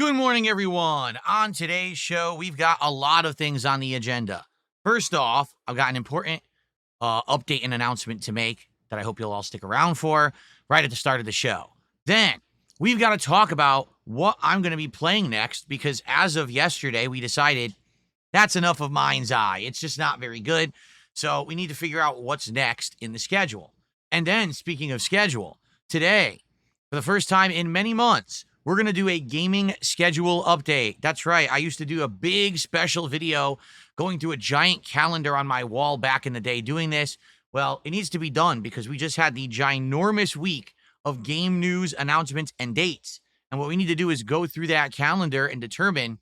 Good morning, everyone. On today's show, we've got a lot of things on the agenda. First off, I've got an important update and announcement to make that I hope you'll all stick around for right at the start of the show. Then, we've got to talk about what I'm going to be playing next because as of yesterday, we decided that's enough of Mind's Eye. It's just not very good. So we need to figure out what's next in the schedule. And then, speaking of schedule, today, for the first time in many months, we're going to do a gaming schedule update. That's right. I used to do a big special video going through a giant calendar on my wall back in the day doing this. Well, it needs to be done because we just had the ginormous week of game news, announcements, and dates. And what we need to do is go through that calendar and determine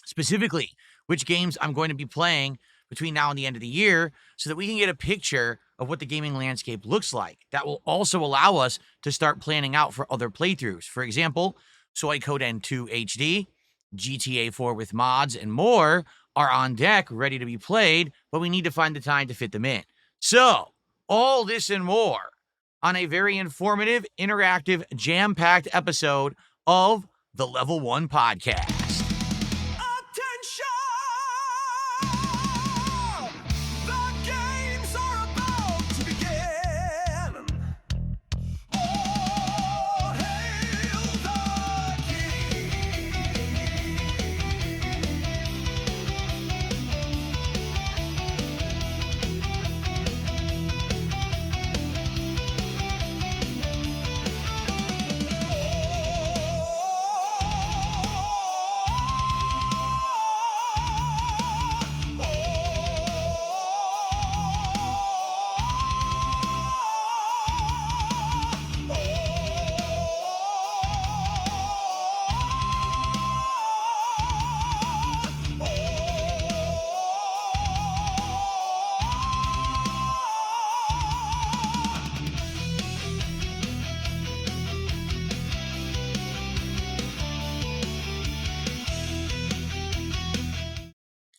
specifically which games I'm going to be playing between now and the end of the year so that we can get a picture of what the gaming landscape looks like. That will also allow us to start planning out for other playthroughs. For example, Suikoden 2 HD, GTA 4 with mods, and more are on deck, ready to be played, but we need to find the time to fit them in. So, all this and more on a very informative, interactive, jam-packed episode of the Level 1 Podcast.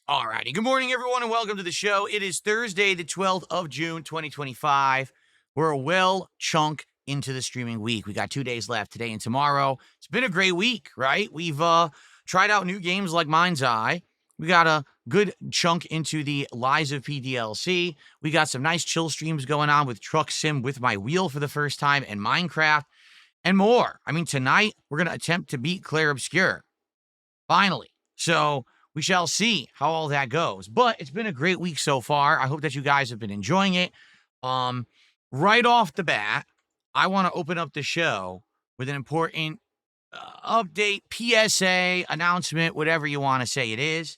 Alrighty, good morning, everyone, and welcome to the show. It is Thursday, the 12th of June, 2025. We're a well chunk into the streaming week. We got 2 days left, today and tomorrow. It's been a great week, right? We've tried out new games like Mind's Eye. We got a good chunk into the Lies of P DLC. We got some nice chill streams going on with Truck Sim with my wheel for the first time and Minecraft and more. I mean, tonight we're going to attempt to beat Claire Obscure. Finally. So we shall see how all that goes. But it's been a great week so far. I hope that you guys have been enjoying it. Right off the bat, I want to open up the show with an important update, PSA, announcement, whatever you want to say it is.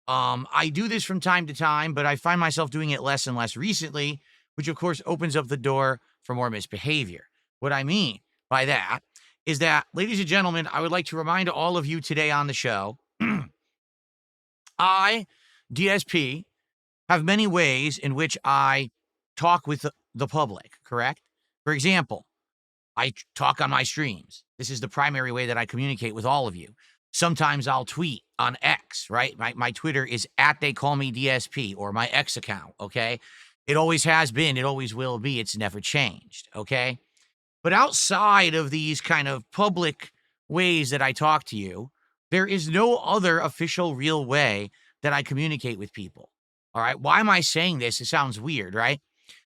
I do this from time to time, but I find myself doing it less and less recently, which of course opens up the door for more misbehavior. What I mean by that is that, ladies and gentlemen, I would like to remind all of you today on the show, I, DSP, have many ways in which I talk with the public, correct? For example, I talk on my streams. This is the primary way that I communicate with all of you. Sometimes I'll tweet on X, right? My Twitter is @TheyCallMeDSP or my X account, okay? It always has been. It always will be. It's never changed, okay? But outside of these kind of public ways that I talk to you, there is no other official real way that I communicate with people, all right? Why am I saying this? It sounds weird, right?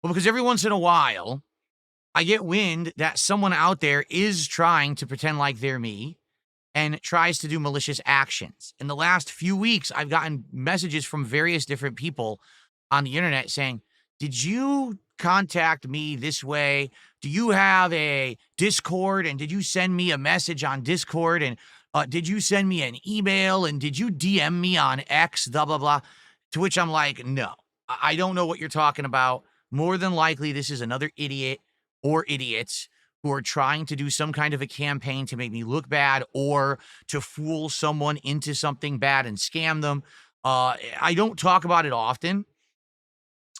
Well, because every once in a while, I get wind that someone out there is trying to pretend like they're me and tries to do malicious actions. In the last few weeks, I've gotten messages from various different people on the internet saying, did you contact me this way? Do you have a Discord? And did you send me a message on Discord? And did you send me an email? And did you DM me on X, blah, blah, blah? To which I'm like, no, I don't know what you're talking about. More than likely, this is another idiot or idiots who are trying to do some kind of a campaign to make me look bad or to fool someone into something bad and scam them. I don't talk about it often,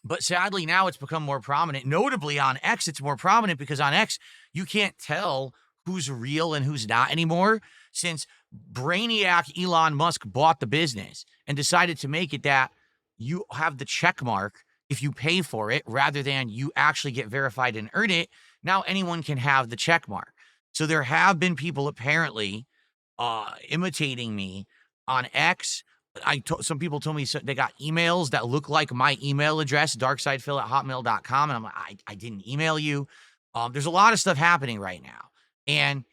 but sadly now it's become more prominent. Notably on X, it's more prominent because on X, you can't tell who's real and who's not anymore, since brainiac Elon Musk bought the business and decided to make it that you have the check mark if you pay for it rather than you actually get verified and earn it. Now anyone can have the check mark. So there have been people apparently imitating me on X. Some people told me they got emails that look like my email address, darksidephil@hotmail.com, and I'm like, I didn't email you. There's a lot of stuff happening right now, and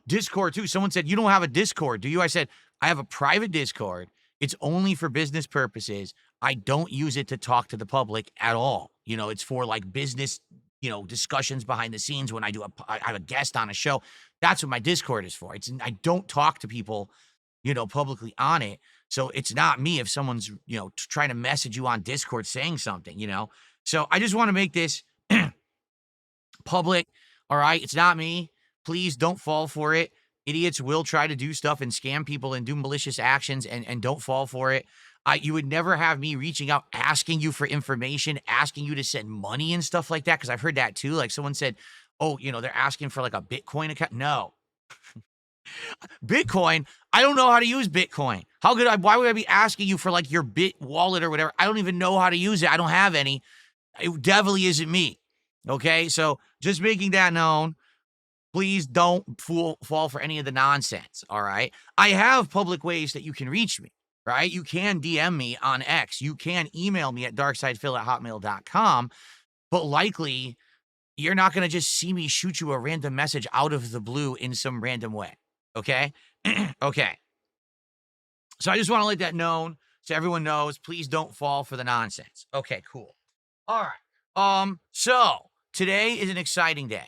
Discord too. Someone said, you don't have a Discord, do you? I said, I have a private Discord. It's only for business purposes. I don't use it to talk to the public at all. It's for like business, discussions behind the scenes when I have a guest on a show. That's what my Discord is for. I don't talk to people, publicly on it. So it's not me if someone's, trying to message you on Discord saying something, So I just want to make this public. All right. It's not me. Please don't fall for it. Idiots will try to do stuff and scam people and do malicious actions, and don't fall for it. You would never have me reaching out, asking you for information, asking you to send money and stuff like that. Cause I've heard that too. Like someone said, oh, they're asking for like a Bitcoin account. No. Bitcoin, I don't know how to use Bitcoin. Why would I be asking you for like your Bit wallet or whatever? I don't even know how to use it. I don't have any. It definitely isn't me. Okay. So just making that known. Please don't fall for any of the nonsense, all right? I have public ways that you can reach me, right? You can DM me on X. You can email me at darksidephil@hotmail.com, but likely you're not going to just see me shoot you a random message out of the blue in some random way, okay? Okay. So I just want to let that known so everyone knows. Please don't fall for the nonsense. Okay, cool. All right. So today is an exciting day.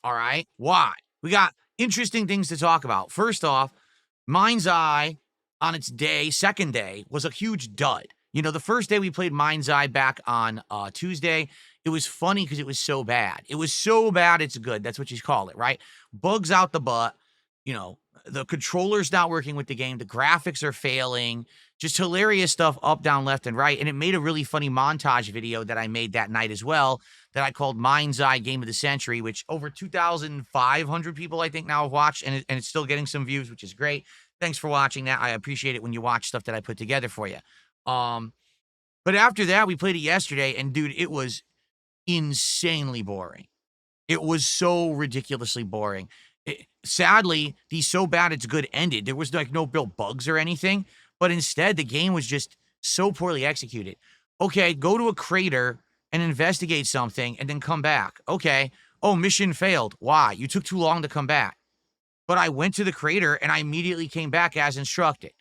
All right. Why? We got interesting things to talk about. First off, Mind's Eye on its second day, was a huge dud. The first day we played Mind's Eye back on Tuesday, it was funny because it was so bad. It was so bad, it's good. That's what you call it, right? Bugs out the butt. The controller's not working with the game. The graphics are failing. Just hilarious stuff up, down, left, and right. And it made a really funny montage video that I made that night as well that I called Mind's Eye Game of the Century, which over 2,500 people, I think, now have watched, and it's still getting some views, which is great. Thanks for watching that. I appreciate it when you watch stuff that I put together for you. But after that, we played it yesterday, and dude, it was insanely boring. It was so ridiculously boring. Sadly, the so bad it's good ended. There was like no real bugs or anything, but instead the game was just so poorly executed. Okay, go to a crater and investigate something and then come back. Okay. Oh, mission failed. Why? You took too long to come back. But I went to the crater and I immediately came back as instructed.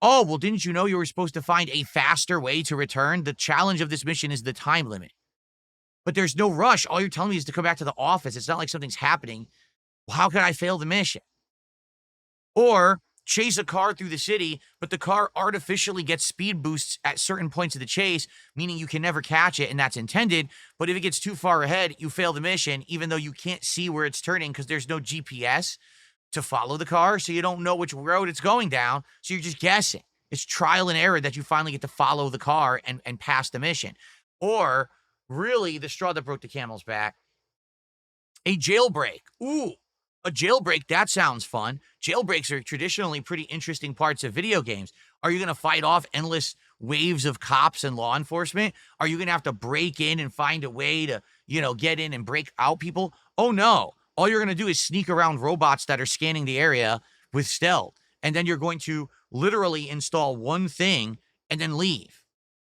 Oh, well, didn't you know you were supposed to find a faster way to return? The challenge of this mission is the time limit. But there's no rush. All you're telling me is to come back to the office. It's not like something's happening. Well, how could I fail the mission? Or chase a car through the city, but the car artificially gets speed boosts at certain points of the chase, meaning you can never catch it, and that's intended. But if it gets too far ahead, you fail the mission, even though you can't see where it's turning because there's no GPS to follow the car, so you don't know which road it's going down, so you're just guessing. It's trial and error that you finally get to follow the car and pass the mission. Or, really, the straw that broke the camel's back, a jailbreak. Ooh, a jailbreak, that sounds fun. Jailbreaks are traditionally pretty interesting parts of video games. Are you going to fight off endless waves of cops and law enforcement? Are you going to have to break in and find a way to, get in and break out people? Oh, no. All you're going to do is sneak around robots that are scanning the area with stealth. And then you're going to literally install one thing and then leave.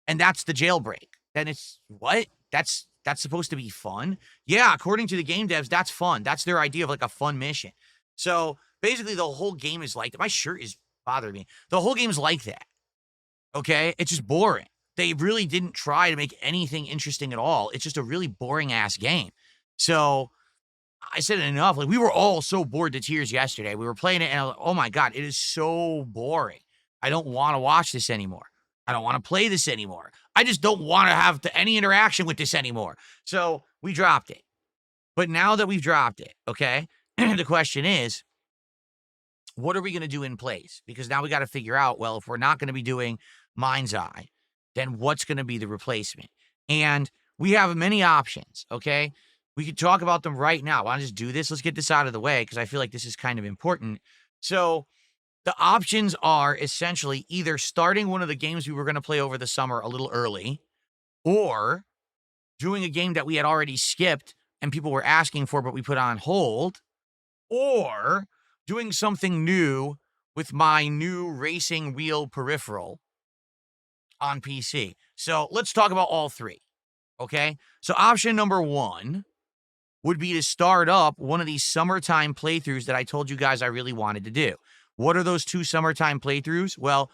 And that's the jailbreak. Then it's, what? That's supposed to be fun? Yeah, according to the game devs, that's fun. That's their idea of like a fun mission. So basically the whole game is like, my shirt is bothering me. The whole game is like that. Okay? It's just boring. They really didn't try to make anything interesting at all. It's just a really boring ass game. So I said it enough. Like, we were all so bored to tears yesterday. We were playing it and I was like, oh my God, it is so boring. I don't want to watch this anymore. I don't want to play this anymore. I just don't want to have any interaction with this anymore. So we dropped it. But now that we've dropped it, okay, the question is, what are we going to do in place? Because now we got to figure out, well, if we're not going to be doing Mind's Eye, then what's going to be the replacement? And we have many options, okay? We could talk about them right now. Why don't I just do this? Let's get this out of the way because I feel like this is kind of important. So the options are essentially either starting one of the games we were going to play over the summer a little early, or doing a game that we had already skipped and people were asking for, but we put on hold, or doing something new with my new racing wheel peripheral on PC. So let's talk about all three, okay? So option number one would be to start up one of these summertime playthroughs that I told you guys I really wanted to do. What are those two summertime playthroughs? Well,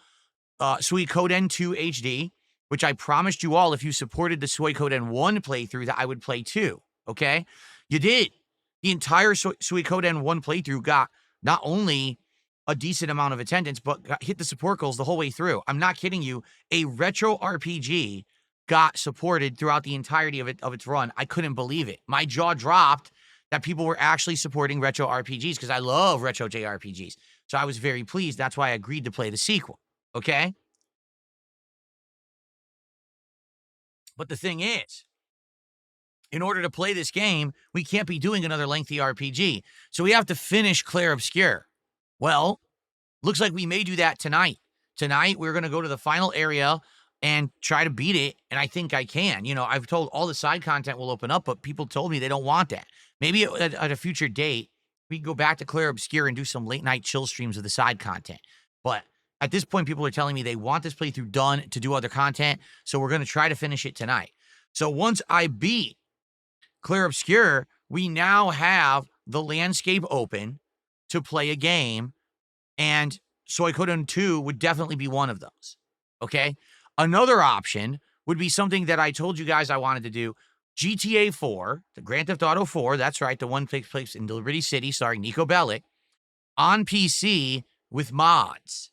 Suikoden 2 HD, which I promised you all if you supported the Suikoden 1 playthrough that I would play too, okay? You did. The entire Suikoden 1 playthrough got not only a decent amount of attendance, but hit the support goals the whole way through. I'm not kidding you. A retro RPG got supported throughout the entirety of its run. I couldn't believe it. My jaw dropped that people were actually supporting retro RPGs because I love retro JRPGs. So I was very pleased. That's why I agreed to play the sequel. Okay? But the thing is, in order to play this game, we can't be doing another lengthy RPG. So we have to finish Clair Obscur. Well, looks like we may do that tonight. Tonight, we're going to go to the final area and try to beat it, and I think I can. You know, I've told all the side content will open up, but people told me they don't want that. Maybe at a future date, we can go back to Clair Obscur and do some late-night chill streams of the side content. But at this point, people are telling me they want this playthrough done to do other content, so we're going to try to finish it tonight. So once I beat Clair Obscur, we now have the landscape open to play a game, and Suikoden 2 would definitely be one of those, okay? Another option would be something that I told you guys I wanted to do. GTA 4, the Grand Theft Auto 4, that's right, the one takes place in Liberty City starring Nico Bellic, on PC with mods.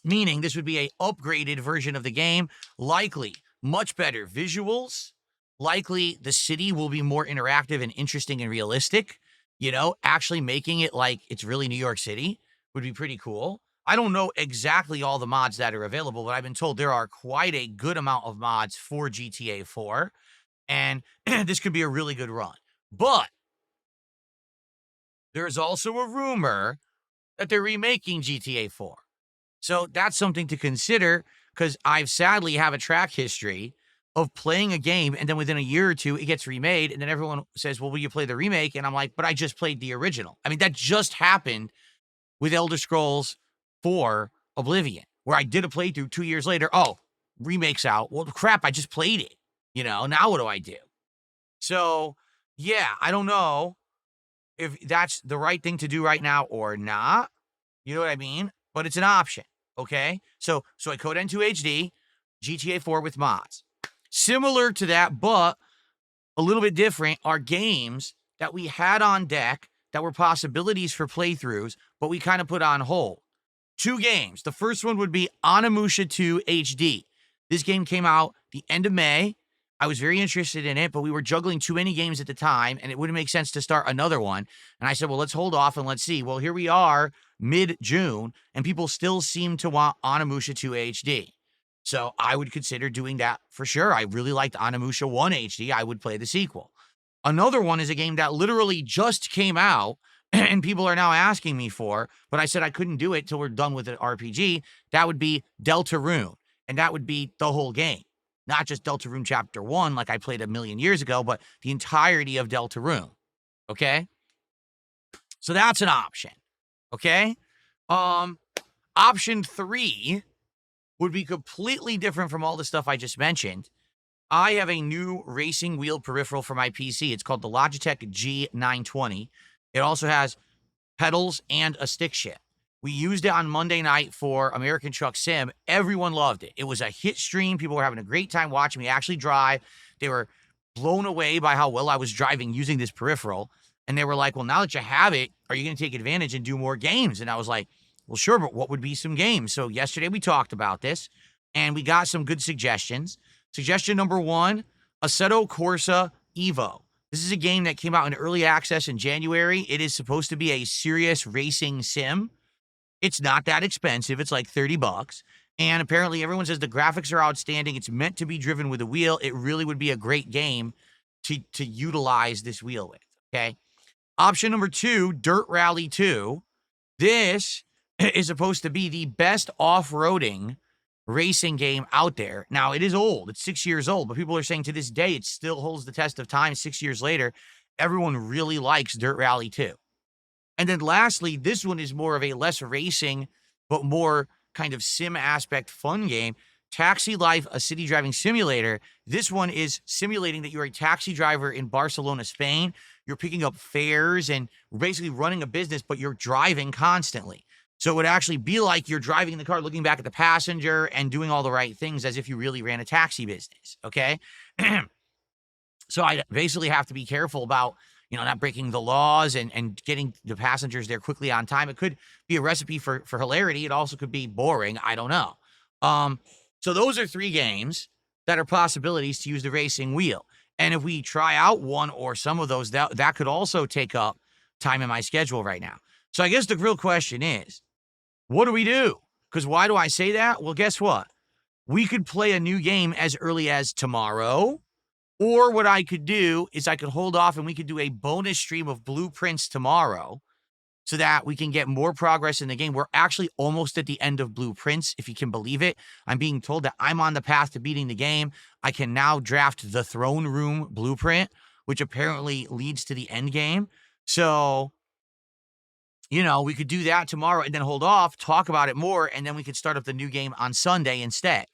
Meaning this would be a upgraded version of the game, likely much better visuals, likely the city will be more interactive and interesting and realistic, you know, actually making it like it's really New York City would be pretty cool. I don't know exactly all the mods that are available, but I've been told there are quite a good amount of mods for GTA 4, and this could be a really good run. But there's also a rumor that they're remaking GTA 4. So that's something to consider because I've sadly have a track history of playing a game and then within a year or two, it gets remade. And then everyone says, well, will you play the remake? And I'm like, but I just played the original. I mean, that just happened with Elder Scrolls 4 Oblivion, where I did a playthrough 2 years later. Oh, remake's out. Well, crap, I just played it. You know, now what do I do? So, yeah, I don't know if that's the right thing to do right now or not. You know what I mean? But it's an option, okay? So Suikoden 2 HD, GTA 4 with mods. Similar to that, but a little bit different, are games that we had on deck that were possibilities for playthroughs, but we kind of put on hold. Two games. The first one would be Onimusha 2 HD. This game came out the end of May. I was very interested in it, but we were juggling too many games at the time, and it wouldn't make sense to start another one. And I said, well, let's hold off and let's see. Well, here we are, mid-June, and people still seem to want Onimusha 2 HD. So I would consider doing that for sure. I really liked Onimusha 1 HD. I would play the sequel. Another one is a game that literally just came out, and people are now asking me for, but I said I couldn't do it till we're done with the RPG. That would be Deltarune, and that would be the whole game. Not just Deltarune Chapter 1, like I played a million years ago, but the entirety of Deltarune, okay? So that's an option, okay? Option 3 would be completely different from all the stuff I just mentioned. I have a new racing wheel peripheral for my PC. It's called the Logitech G920. It also has pedals and a stick shift. We used it on Monday night for American Truck Sim. Everyone loved it. It was a hit stream. People were having a great time watching me actually drive. They were blown away by how well I was driving using this peripheral. And they were like, well, now that you have it, are you going to take advantage and do more games? And I was like, well, sure, but what would be some games? So yesterday we talked about this, and we got some good suggestions. Suggestion number 1, Assetto Corsa Evo. This is a game that came out in early access in January. It is supposed to be a serious racing sim. It's not that expensive. It's like $30. And apparently everyone says the graphics are outstanding. It's meant to be driven with a wheel. It really would be a great game to utilize this wheel with, okay? Option number 2, Dirt Rally 2. This is supposed to be the best off-roading racing game out there. Now, it is old. It's 6 years old, but people are saying to this day it still holds the test of time 6 years later. Everyone really likes Dirt Rally 2. And then lastly, this one is more of a less racing, but more kind of sim aspect fun game. Taxi Life, a city driving simulator. This one is simulating that you're a taxi driver in Barcelona, Spain. You're picking up fares and basically running a business, but you're driving constantly. So it would actually be like you're driving in the car, looking back at the passenger and doing all the right things as if you really ran a taxi business. Okay. So I basically have to be careful about, not breaking the laws and getting the passengers there quickly on time. It could be a recipe for hilarity. It also could be boring. I don't know. Um, so those are 3 games that are possibilities to use the racing wheel. And if we try out one or some of those, that could also take up time in my schedule right now. So I guess the real question is, what do we do? Because why do I say that? Well, guess what? We could play a new game as early as tomorrow. Or what I could do is I could hold off and we could do a bonus stream of blueprints tomorrow so that we can get more progress in the game. We're actually almost at the end of blueprints, if you can believe it. I'm being told that I'm on the path to beating the game. I can now draft the throne room blueprint, which apparently leads to the end game. So, we could do that tomorrow and then hold off, talk about it more, and then we could start up the new game on Sunday instead.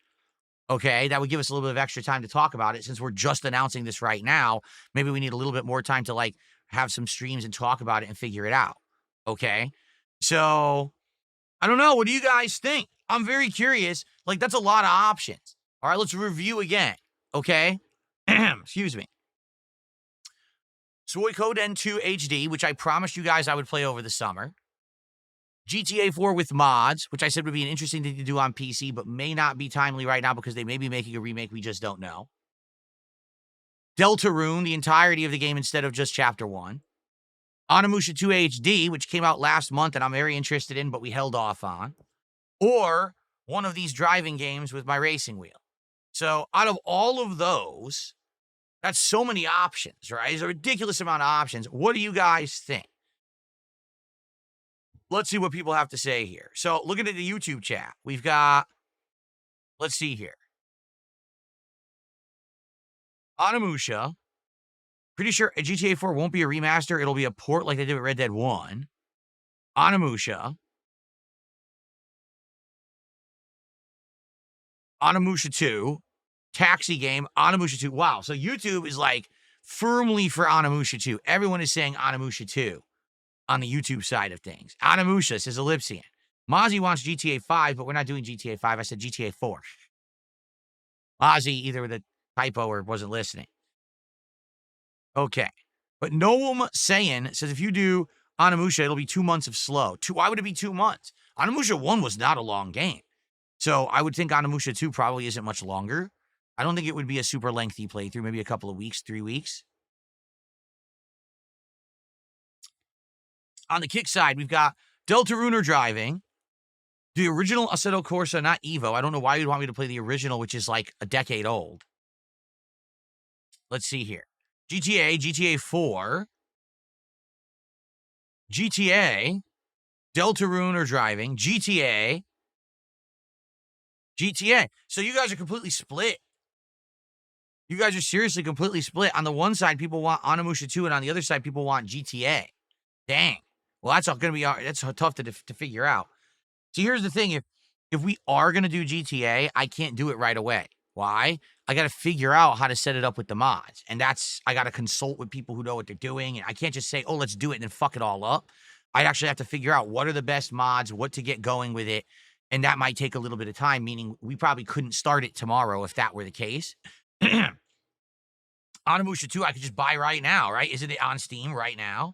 Okay, that would give us a little bit of extra time to talk about it since we're just announcing this right now. Maybe we need a little bit more time to have some streams and talk about it and figure it out. Okay, so I don't know. What do you guys think? I'm very curious. That's a lot of options. All right, let's review again. Okay, excuse me. Suikoden 2 HD, which I promised you guys I would play over the summer. GTA 4 with mods, which I said would be an interesting thing to do on PC, but may not be timely right now because they may be making a remake. We just don't know. Deltarune, the entirety of the game instead of just Chapter 1. Onimusha 2 HD, which came out last month and I'm very interested in, but we held off on. Or one of these driving games with my racing wheel. So out of all of those, that's so many options, right? It's a ridiculous amount of options. What do you guys think? Let's see what people have to say here. So looking at the YouTube chat, we've got, let's see here. Onimusha. Pretty sure GTA 4 won't be a remaster. It'll be a port like they did with Red Dead 1. Onimusha. Onimusha 2. Taxi game. Onimusha 2. Wow. So YouTube is firmly for Onimusha 2. Everyone is saying Onimusha 2 on the YouTube side of things. Onimusha, says Ellipsian. Mozzie wants GTA 5, but we're not doing GTA 5. I said GTA 4. Mozzie either with a typo or wasn't listening. Okay. But Noam Sayin says if you do Onimusha, it'll be 2 months of slow. Why would it be 2 months? Onimusha 1 was not a long game. So I would think Onimusha 2 probably isn't much longer. I don't think it would be a super lengthy playthrough, maybe a couple of weeks, 3 weeks. On the kick side, we've got Deltarune driving. The original Assetto Corsa, not Evo. I don't know why you'd want me to play the original, which is a decade old. Let's see here. GTA 4, GTA, Deltarune driving, GTA. So you guys are completely split. You guys are seriously completely split. On the one side, people want Onimusha 2, and on the other side, people want GTA. Dang. Well, that's tough to figure out. So here's the thing. If we are going to do GTA, I can't do it right away. Why? I got to figure out how to set it up with the mods. And I got to consult with people who know what they're doing. And I can't just say, oh, let's do it and then fuck it all up. I'd actually have to figure out what are the best mods, what to get going with it. And that might take a little bit of time, meaning we probably couldn't start it tomorrow if that were the case. Onimusha 2, I could just buy right now, right? Isn't it on Steam right now?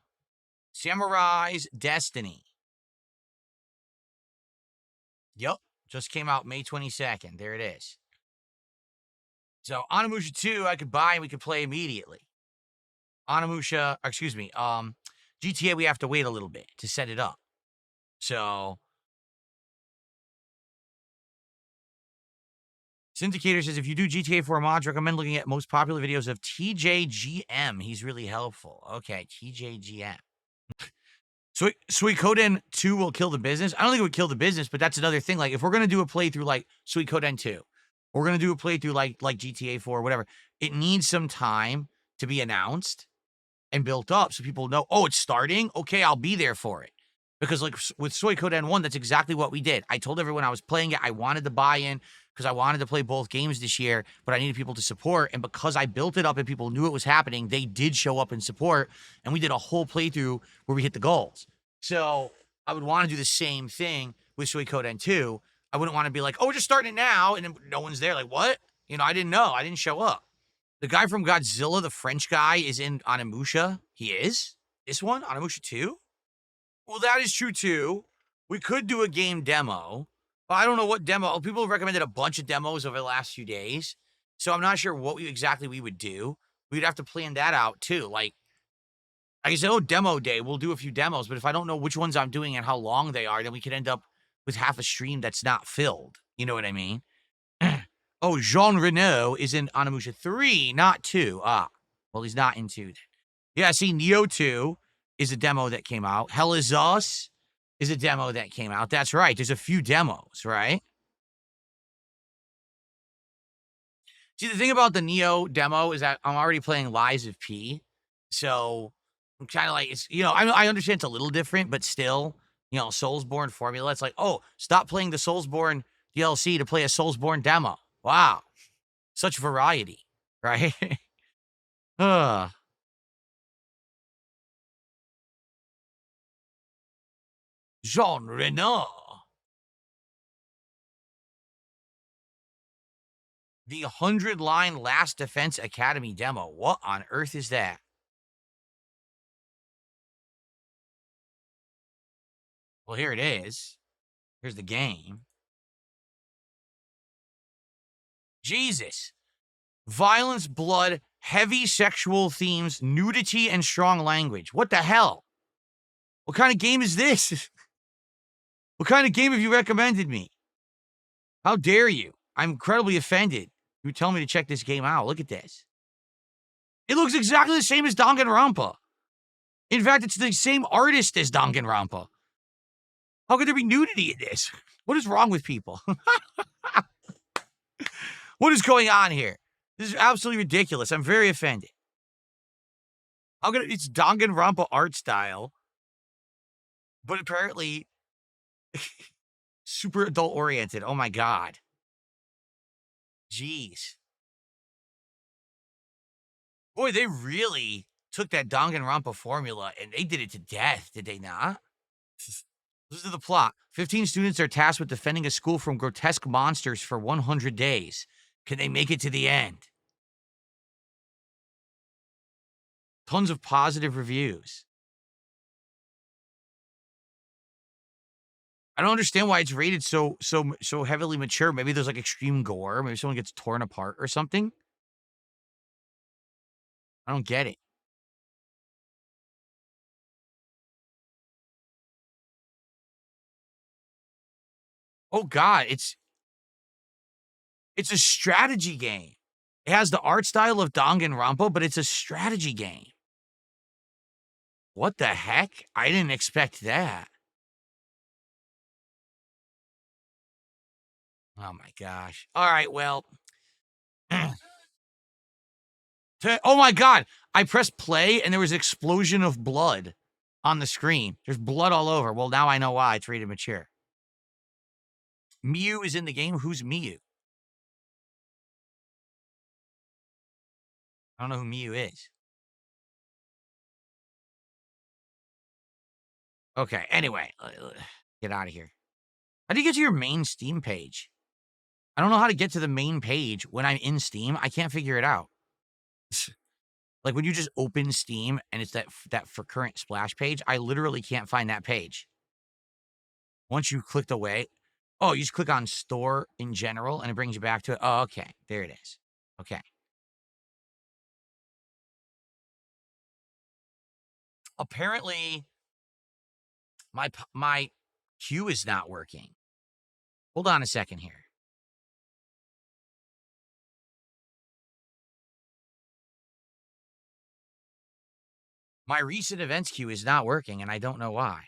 Samurai's Destiny. Yep. Just came out May 22nd. There it is. So Onimusha 2, I could buy and we could play immediately. GTA, we have to wait a little bit to set it up. So Syndicator says, if you do GTA 4 mods, recommend looking at most popular videos of TJGM. He's really helpful. Okay, TJGM. Suikoden 2 will kill the business. I don't think it would kill the business, but that's another thing. If we're going to do a playthrough like Suikoden 2, we're going to do a playthrough like GTA 4 or whatever, it needs some time to be announced. and built up so people know, oh, it's starting. Okay, I'll be there for it. Because like with Suikoden 1, that's exactly what we did. I told everyone I was playing it. I wanted the buy-in because I wanted to play both games this year, but I needed people to support. And because I built it up and people knew it was happening, they did show up and support. And we did a whole playthrough where we hit the goals. So I would want to do the same thing with Suikoden 2. I wouldn't want to be like, oh, we're just starting it now. And then no one's there. Like, what? You know, I didn't know. I didn't show up. The guy from Godzilla, the French guy, is in Onimusha. He is? This one? Onimusha 2? Well, that is true, too. We could do a game demo. But I don't know what demo. People have recommended a bunch of demos over the last few days. So I'm not sure what exactly we would do. We'd have to plan that out, too. Like I said, oh, demo day. We'll do a few demos. But if I don't know which ones I'm doing and how long they are, then we could end up with half a stream that's not filled. You know what I mean? Oh, Jean Reno is in Onimusha 3, not 2. Ah, well, he's not in 2. Yeah, see, Neo 2 is a demo that came out. Hell is Us is a demo that came out. That's right. There's a few demos, right? See, the thing about the Neo demo is that I'm already playing Lies of P. So I'm kind of like, it's, you know, I understand it's a little different, but still, you know, Soulsborne formula. It's like, oh, stop playing the Soulsborne DLC to play a Soulsborne demo. Wow. Such variety, right? uh, Jean Reno. The 100-line Last Defense Academy demo. What on earth is that? Well, here it is. Here's the game. Jesus. Violence, blood, heavy sexual themes, nudity, and strong language. What the hell? What kind of game is this? What kind of game have you recommended me? How dare you? I'm incredibly offended. You tell me to check this game out. Look at this. It looks exactly the same as Danganronpa. In fact, it's the same artist as Danganronpa. How could there be nudity in this? What is wrong with people? What is going on here? This is absolutely ridiculous. I'm very offended. How could it's Danganronpa art style, but apparently super adult oriented. Oh my god. Jeez. Boy, they really took that Danganronpa formula and they did it to death, did they not? Listen to the plot. 15 students are tasked with defending a school from grotesque monsters for 100 days. Can they make it to the end? Tons of positive reviews. I don't understand why it's rated so heavily mature. Maybe there's like extreme gore. Maybe someone gets torn apart or something. I don't get it. Oh god, it's a strategy game. It has the art style of Danganronpa, but it's a strategy game. What the heck? I didn't expect that. Oh my gosh. All right, well. Oh my god. I pressed play and there was an explosion of blood on the screen. There's blood all over. Well, now I know why it's rated mature. Miyu is in the game. Who's Miyu? I don't know who Miyu is. Okay, anyway. Get out of here. How do you get to your main Steam page? I don't know how to get to the main page when I'm in Steam. I can't figure it out. Like when you just open Steam and it's that for current splash page, I literally can't find that page. Once you clicked away, oh, you just click on store in general and it brings you back to it. Oh, okay. There it is. Okay. Apparently, my queue is not working. Hold on a second here. My recent events queue is not working, and I don't know why.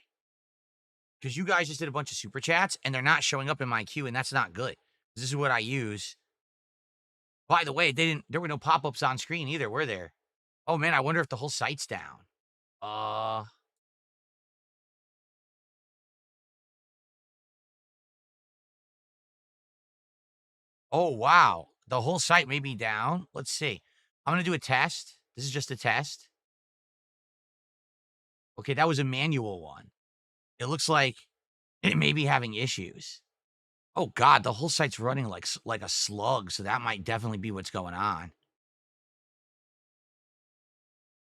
Because you guys just did a bunch of super chats, and they're not showing up in my queue, and that's not good. This is what I use. By the way, there were no pop-ups on screen either, were there? Oh, man, I wonder if the whole site's down. Oh, wow. The whole site may be down. Let's see. I'm gonna do a test. This is just a test. Okay, that was a manual one. It looks like it may be having issues. Oh god, the whole site's running like a slug, so that might definitely be what's going on.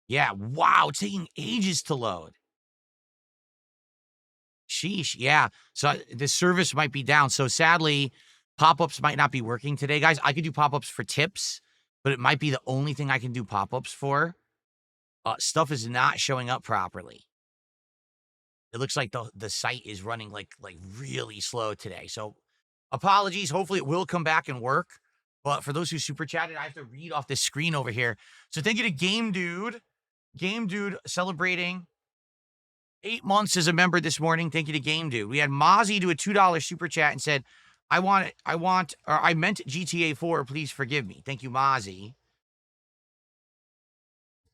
Yeah, wow, it's taking ages to load. Sheesh, yeah. So the service might be down. So sadly, pop-ups might not be working today, guys. I could do pop-ups for tips, but it might be the only thing I can do pop-ups for. Stuff is not showing up properly. It looks like the site is running like really slow today. So apologies. Hopefully it will come back and work. But for those who super chatted, I have to read off this screen over here. So thank you to Game Dude. Game Dude celebrating 8 months as a member this morning. Thank you to Game Dude. We had Mozzie do a $2 super chat and said, I meant GTA 4. Please forgive me. Thank you, Mozzie.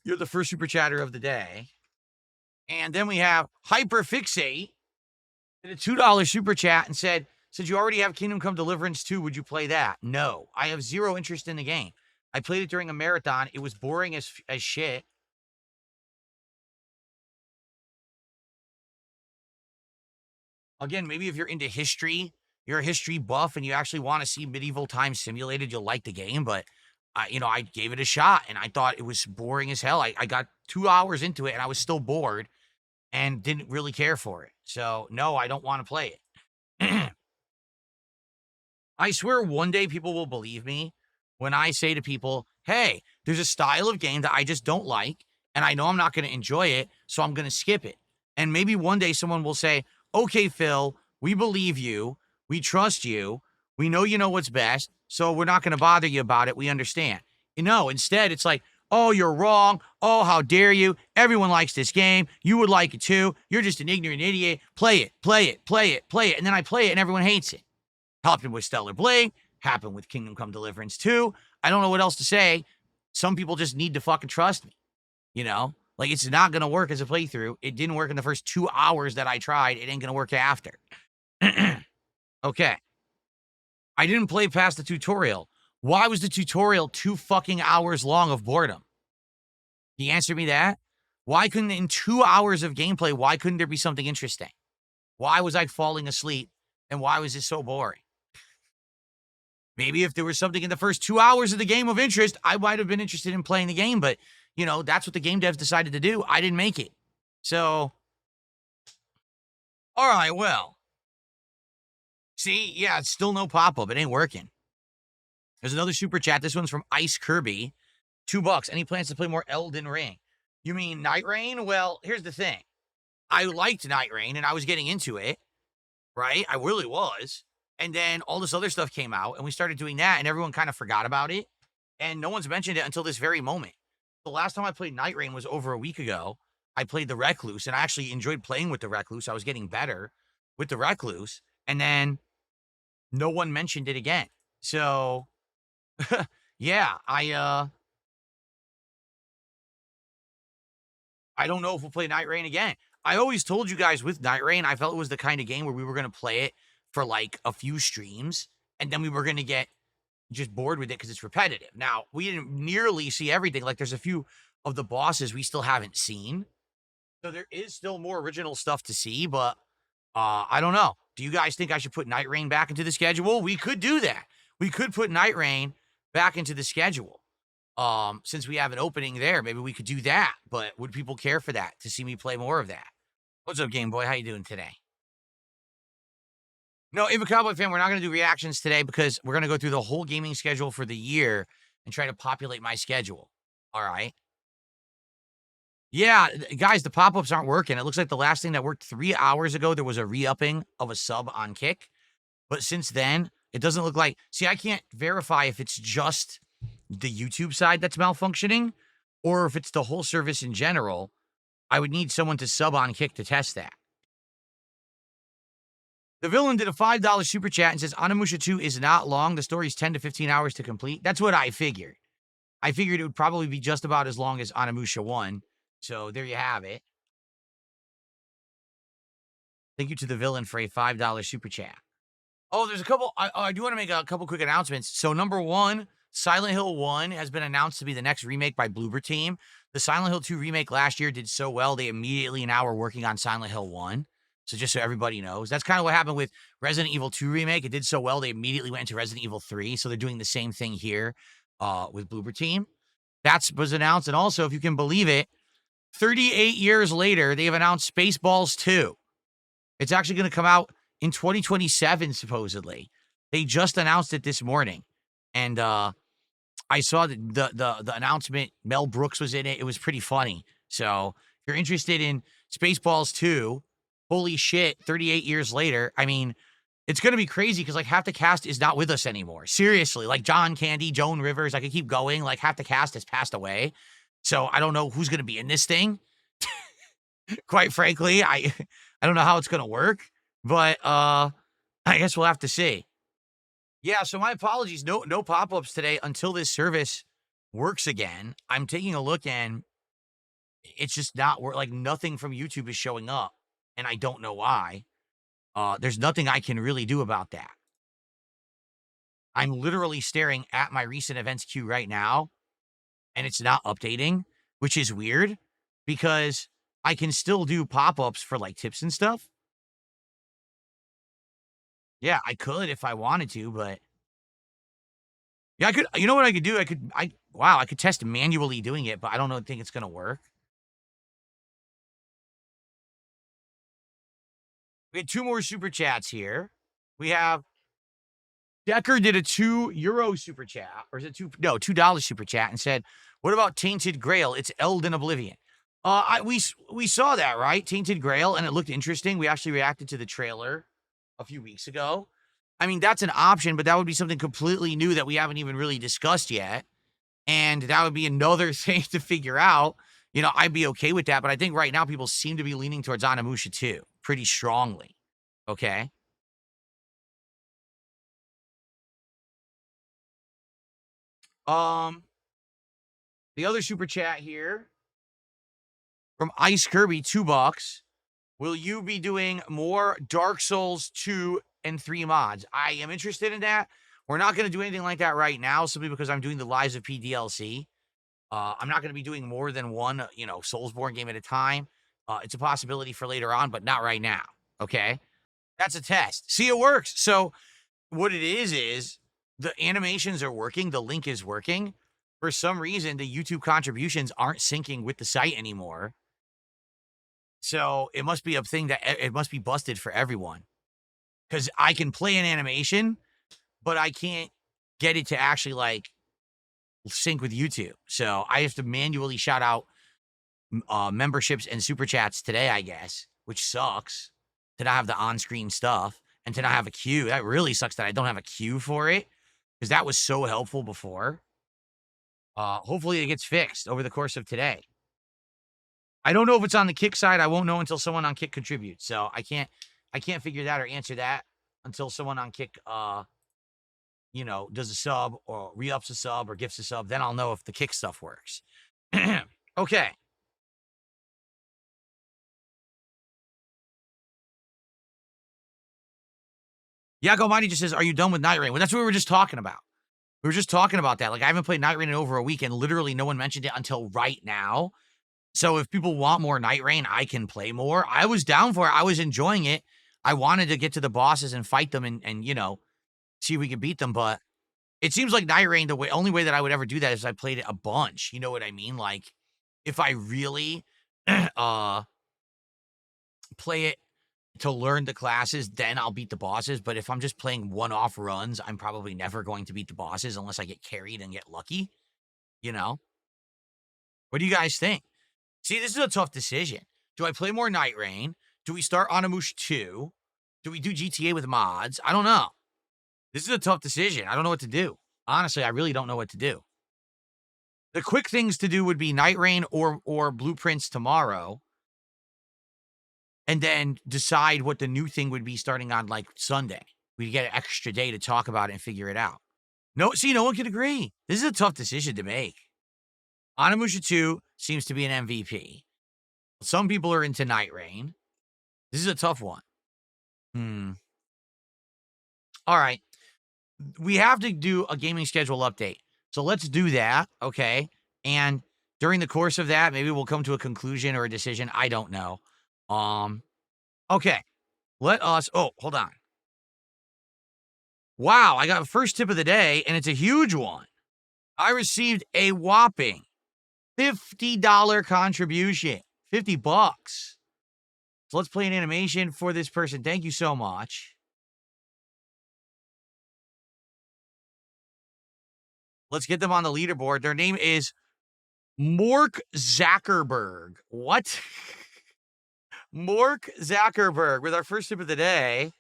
You're the first super chatter of the day. And then we have Hyperfixate did a $2 super chat and said, since you already have Kingdom Come Deliverance 2, would you play that? No, I have zero interest in the game. I played it during a marathon. It was boring as shit. Again, maybe if you're into history, you're a history buff and you actually want to see medieval times simulated, you'll like the game. But, I gave it a shot and I thought it was boring as hell. I got 2 hours into it and I was still bored and didn't really care for it. So, no, I don't want to play it. I swear one day people will believe me when I say to people, hey, there's a style of game that I just don't like, and I know I'm not going to enjoy it, so I'm going to skip it. And maybe one day someone will say, okay, Phil, we believe you. We trust you. We know you know what's best, so we're not going to bother you about it. We understand. Instead, it's like, oh, you're wrong. Oh, how dare you? Everyone likes this game. You would like it too. You're just an ignorant idiot. Play it, play it, play it, play it. And then I play it and everyone hates it. Happened with Stellar Blade, happened with Kingdom Come Deliverance 2. I don't know what else to say. Some people just need to fucking trust me, Like, it's not going to work as a playthrough. It didn't work in the first 2 hours that I tried. It ain't going to work after. Okay. I didn't play past the tutorial. Why was the tutorial 2 fucking hours long of boredom? Can you answer me that? Why couldn't, in 2 hours of gameplay, why couldn't there be something interesting? Why was I falling asleep? And why was this so boring? Maybe if there was something in the first 2 hours of the game of interest, I might have been interested in playing the game, but, that's what the game devs decided to do. I didn't make it. So, all right, well. See, yeah, it's still no pop-up. It ain't working. There's another super chat. This one's from Ice Kirby. $2. Any plans to play more Elden Ring? You mean Night Rain? Well, here's the thing. I liked Night Rain, and I was getting into it, right? I really was. And then all this other stuff came out, and we started doing that, and everyone kind of forgot about it. And no one's mentioned it until this very moment. The last time I played Night Rain was over a week ago. I played the Recluse, and I actually enjoyed playing with the Recluse. I was getting better with the Recluse. And then no one mentioned it again. So, yeah, I don't know if we'll play Night Rain again. I always told you guys with Night Rain, I felt it was the kind of game where we were going to play it for like a few streams, and then we were going to get just bored with it because it's repetitive. Now, we didn't nearly see everything. Like, there's a few of the bosses we still haven't seen. So there is still more original stuff to see, but I don't know. Do you guys think I should put Night Rain back into the schedule? We could do that. We could put Night Rain back into the schedule. Since we have an opening there, maybe we could do that. But would people care for that, to see me play more of that? What's up, Game Boy? How you doing today? No, Ava Cowboy fan, we're not going to do reactions today because we're going to go through the whole gaming schedule for the year and try to populate my schedule. All right. Yeah, guys, the pop-ups aren't working. It looks like the last thing that worked 3 hours ago, there was a re-upping of a sub on Kick. But since then, it doesn't look like... See, I can't verify if it's just the YouTube side that's malfunctioning or if it's the whole service in general. I would need someone to sub on Kick to test that. The villain did a $5 super chat and says, Onimusha 2 is not long. The story's 10 to 15 hours to complete. That's what I figured. I figured it would probably be just about as long as Onimusha 1. So there you have it. Thank you to the villain for a $5 super chat. Oh, there's a couple. I do want to make a couple quick announcements. So, number one, Silent Hill 1 has been announced to be the next remake by Bloober Team. The Silent Hill 2 remake last year did so well, they immediately now are working on Silent Hill 1. So, just so everybody knows, that's kind of what happened with Resident Evil 2 remake. It did so well, they immediately went into Resident Evil 3. So, they're doing the same thing here with Bloober Team. That was announced. And also, if you can believe it, 38 years later, they have announced Spaceballs 2. It's actually going to come out in 2027, supposedly. They just announced it this morning. And I saw the announcement. Mel Brooks was in it. It was pretty funny. So if you're interested in Spaceballs 2, holy shit, 38 years later, I mean, it's going to be crazy because like half the cast is not with us anymore. Seriously, like John Candy, Joan Rivers, I could keep going. Like half the cast has passed away. So I don't know who's going to be in this thing. Quite frankly, I don't know how it's going to work. But I guess we'll have to see. Yeah, so my apologies. No pop-ups today until this service works again. I'm taking a look and it's just not like nothing from YouTube is showing up. And I don't know why. There's nothing I can really do about that. I'm literally staring at my recent events queue right now and it's not updating, which is weird because I can still do pop-ups for like tips and stuff. Yeah, I could if I wanted to, but yeah, I could. You know what I could do? I could test manually doing it, but I don't think it's gonna work. We had 2 more super chats here. We have Decker did a €2 super chat, or is it $2 super chat, and said, "What about Tainted Grail? It's Elden Oblivion." We saw that, right? Tainted Grail, and it looked interesting. We actually reacted to the trailer a few weeks ago. I mean, that's an option, but that would be something completely new that we haven't even really discussed yet. And that would be another thing to figure out. You know, I'd be okay with that, but I think right now people seem to be leaning towards Onimusha 2 pretty strongly. Okay. The other super chat here from Ice Kirby, $2. Will you be doing more Dark Souls 2 and 3 mods? I am interested in that. We're not going to do anything like that right now, simply because I'm doing the Lies of P DLC. I'm not going to be doing more than one, Soulsborne game at a time. It's a possibility for later on, but not right now. Okay. That's a test. See, it works. So what it is the animations are working. The link is working. For some reason, the YouTube contributions aren't syncing with the site anymore. So it must be a thing that it must be busted for everyone. Because I can play an animation, but I can't get it to actually like sync with YouTube. So I have to manually shout out memberships and super chats today, I guess, which sucks to not have the on-screen stuff and to not have a queue. That really sucks that I don't have a queue for it because that was so helpful before. Hopefully it gets fixed over the course of today. I don't know if it's on the Kick side. I won't know until someone on Kick contributes. So I can't figure that or answer that until someone on Kick, does a sub or re-ups a sub or gifts a sub. Then I'll know if the Kick stuff works. Okay. Yago Mighty just says, "Are you done with Night Rain?" Well, that's what we were just talking about. We were just talking about that. Like, I haven't played Night Rain in over a week, and literally no one mentioned it until right now. So if people want more Night Rain, I can play more. I was down for it. I was enjoying it. I wanted to get to the bosses and fight them and see if we could beat them. But it seems like Night Rain, the only way that I would ever do that is if I played it a bunch. You know what I mean? Like, if I really play it to learn the classes, then I'll beat the bosses. But if I'm just playing one-off runs, I'm probably never going to beat the bosses unless I get carried and get lucky. What do you guys think? See, this is a tough decision. Do I play more Night Rain? Do we start Onimusha 2? Do we do GTA with mods? I don't know. This is a tough decision. I don't know what to do. Honestly, I really don't know what to do. The quick things to do would be Night Rain or Blueprints tomorrow. And then decide what the new thing would be starting on like Sunday. We get an extra day to talk about it and figure it out. No one can agree. This is a tough decision to make. Onimusha 2 seems to be an MVP. Some people are into Night Rain. This is a tough one. All right. We have to do a gaming schedule update. So let's do that, okay? And during the course of that, maybe we'll come to a conclusion or a decision. I don't know. Okay. Let us hold on. Wow, I got a first tip of the day, and it's a huge one. I received a whopping $50 contribution. $50. So let's play an animation for this person. Thank you so much. Let's get them on the leaderboard. Their name is Mork Zuckerberg. What? Mork Zuckerberg with our first tip of the day.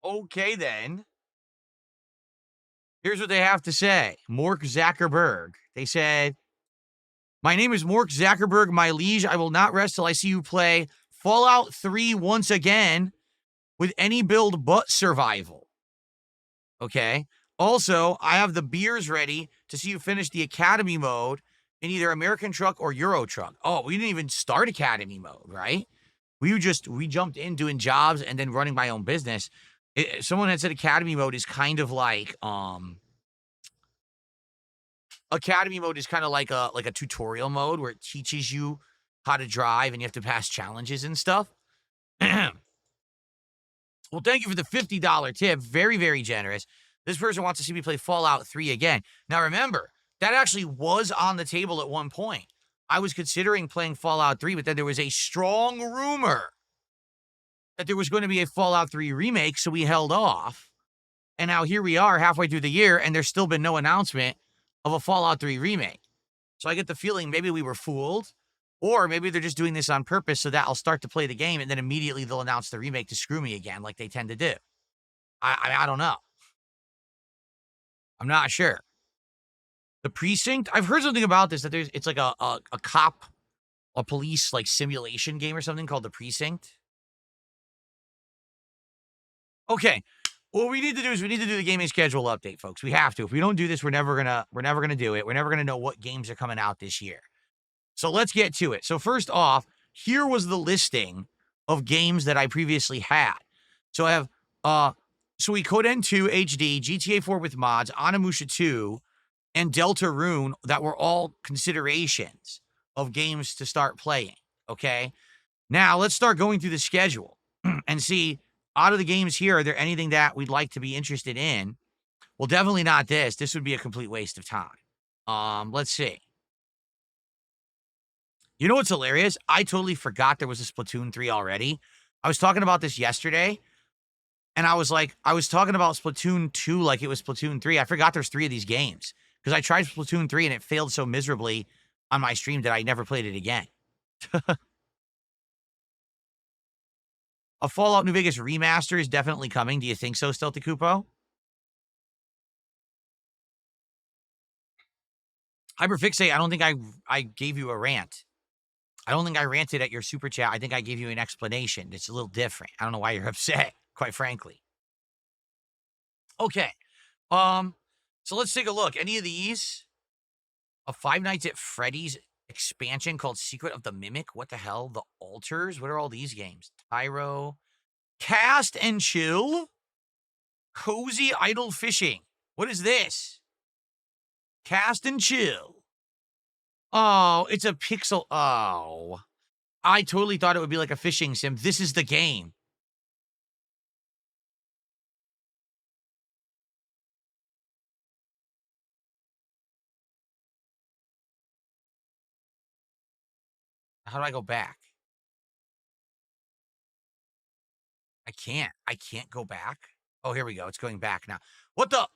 Okay, then. Here's what they have to say. Mork Zuckerberg. They said, "My name is Mork Zuckerberg, my liege. I will not rest till I see you play Fallout 3 once again with any build but survival." Okay. Also, I have the beers ready to see you finish the Academy mode in either American Truck or Euro Truck. Oh, we didn't even start Academy mode, right? We jumped in doing jobs and then running my own business. Someone had said Academy mode is kind of like Academy mode is kind of like a tutorial mode where it teaches you how to drive and you have to pass challenges and stuff. Well, thank you for the $50 tip. Very, very generous. This person wants to see me play Fallout 3 again. Now, remember, that actually was on the table at one point. I was considering playing Fallout 3, but then there was a strong rumor that there was going to be a Fallout 3 remake, so we held off. And now here we are halfway through the year, and there's still been no announcement of a Fallout 3 remake. So I get the feeling maybe we were fooled, or maybe they're just doing this on purpose so that I'll start to play the game, and then immediately they'll announce the remake to screw me again, like they tend to do. I don't know. I'm not sure. The Precinct? I've heard something about this, that it's like a cop, a police like simulation game or something called The Precinct. Okay. What we need to do is we need to do the gaming schedule update, folks. We have to. If we don't do this, we're never gonna do it. We're never gonna know what games are coming out this year. So let's get to it. So first off, here was the listing of games that I previously had. So I have Suikoden 2 HD, GTA 4 with mods, Onimusha 2, and Deltarune that were all considerations of games to start playing, okay? Now, let's start going through the schedule and see, out of the games here, are there anything that we'd like to be interested in? Well, definitely not this. This would be a complete waste of time. Let's see. You know what's hilarious? I totally forgot there was a Splatoon 3 already. I was talking about this yesterday, and I was talking about Splatoon 2 like it was Splatoon 3. I forgot there's 3 of these games because I tried Splatoon 3 and it failed so miserably on my stream that I never played it again. A Fallout New Vegas remaster is definitely coming. Do you think so, Stealthy Kupo? Hyperfixate, I don't think I gave you a rant. I don't think I ranted at your super chat. I think I gave you an explanation. It's a little different. I don't know why you're upset, quite frankly. Okay. So let's take a look. Any of these? A Five Nights at Freddy's expansion called Secret of the Mimic? What the hell? The Altars? What are all these games? Tyro. Cast and Chill? Cozy Idle Fishing. What is this? Cast and Chill. Oh, it's a pixel. Oh. I totally thought it would be like a fishing sim. This is the game. How do I go back? I can't. I can't go back. Oh, here we go. It's going back now. What the?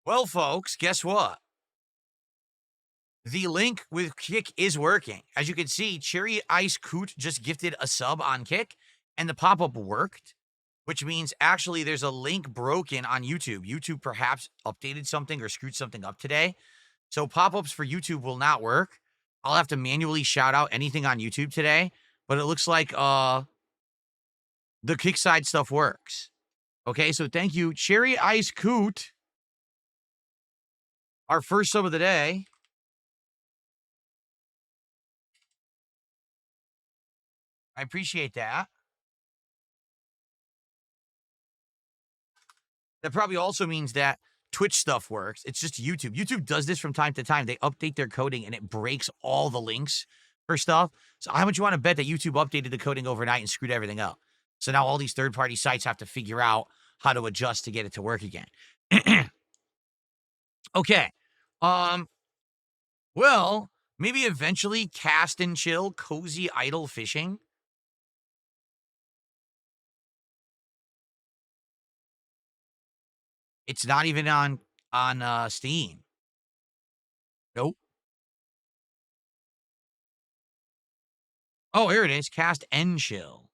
Well, folks, guess what? The link with Kick is working. As you can see, Cherry Ice Coot just gifted a sub on Kick, and the pop-up worked, which means actually there's a link broken on YouTube. YouTube perhaps updated something or screwed something up today. So pop-ups for YouTube will not work. I'll have to manually shout out anything on YouTube today, but it looks like the Kick side stuff works. Okay, so thank you, Cherry Ice Coot, our first sub of the day. I appreciate that. That probably also means that Twitch stuff works. It's just YouTube. YouTube does this from time to time. They update their coding and it breaks all the links for stuff. So how much you want to bet that YouTube updated the coding overnight and screwed everything up? So now all these third-party sites have to figure out how to adjust to get it to work again. Okay. Well, maybe eventually Cast and Chill, Cozy Idle Fishing. It's not even on Steam. Nope. Oh, here it is. Cast and Chill.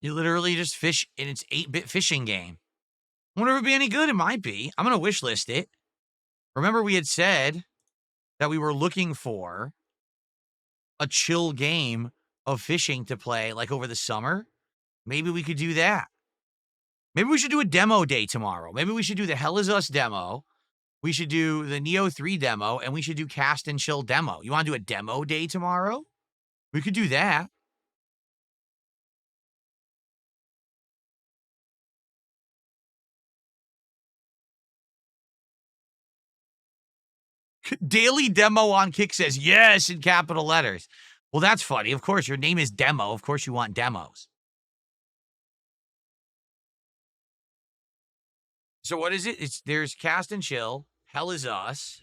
You literally just fish, and it's 8-bit fishing game. I wonder if it'd be any good. It might be. I'm going to wish list it. Remember we had said that we were looking for a chill game of fishing to play like over the summer. Maybe we could do that. Maybe we should do a demo day tomorrow. Maybe we should do the Hell Is Us demo. We should do the Neo 3 demo, and we should do Cast and Chill demo. You want to do a demo day tomorrow? We could do that. Daily demo on Kick says yes in capital letters. Well, that's funny. Of course, your name is Demo. Of course, you want demos. So what is it? There's Cast and Chill. Hell Is Us.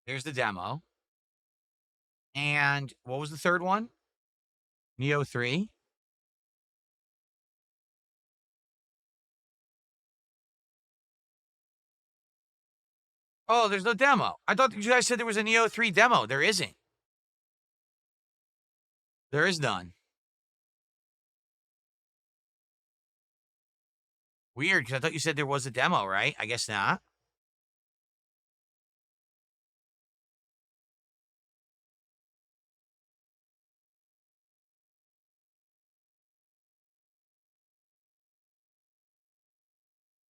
There's the demo. And what was the third one? Neo 3. Oh, there's no demo. I thought you guys said there was a Neo 3 demo. There isn't. There is none. Weird, because I thought you said there was a demo, right? I guess not.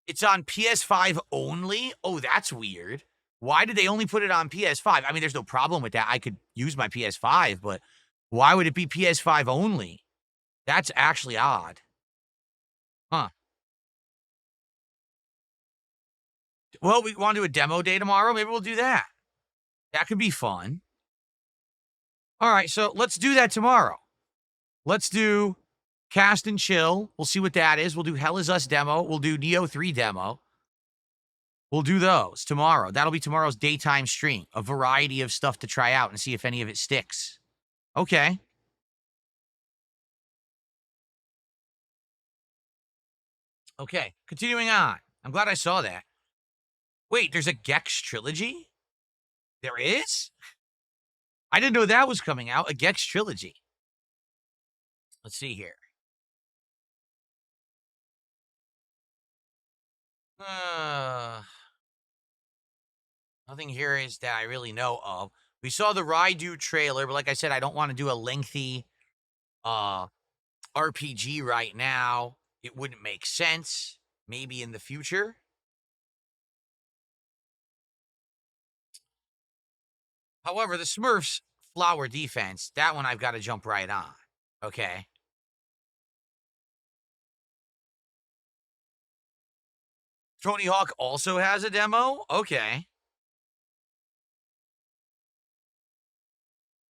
It's on PS5 only? Oh, that's weird. Why did they only put it on PS5? I mean, there's no problem with that. I could use my PS5, but why would it be PS5 only? That's actually odd. Huh. Well, we want to do a demo day tomorrow. Maybe we'll do that. That could be fun. All right, so let's do that tomorrow. Let's do Cast and Chill. We'll see what that is. We'll do Hell Is Us demo. We'll do Neo 3 demo. We'll do those tomorrow. That'll be tomorrow's daytime stream. A variety of stuff to try out and see if any of it sticks. Okay. Okay, continuing on. I'm glad I saw that. Wait, there's a Gex trilogy? There is? I didn't know that was coming out. A Gex trilogy. Let's see here. Nothing here is that I really know of. We saw the Raidu trailer, but like I said, I don't want to do a lengthy RPG right now. It wouldn't make sense. Maybe in the future. However, the Smurfs flower defense, that one I've got to jump right on. Okay. Tony Hawk also has a demo? Okay.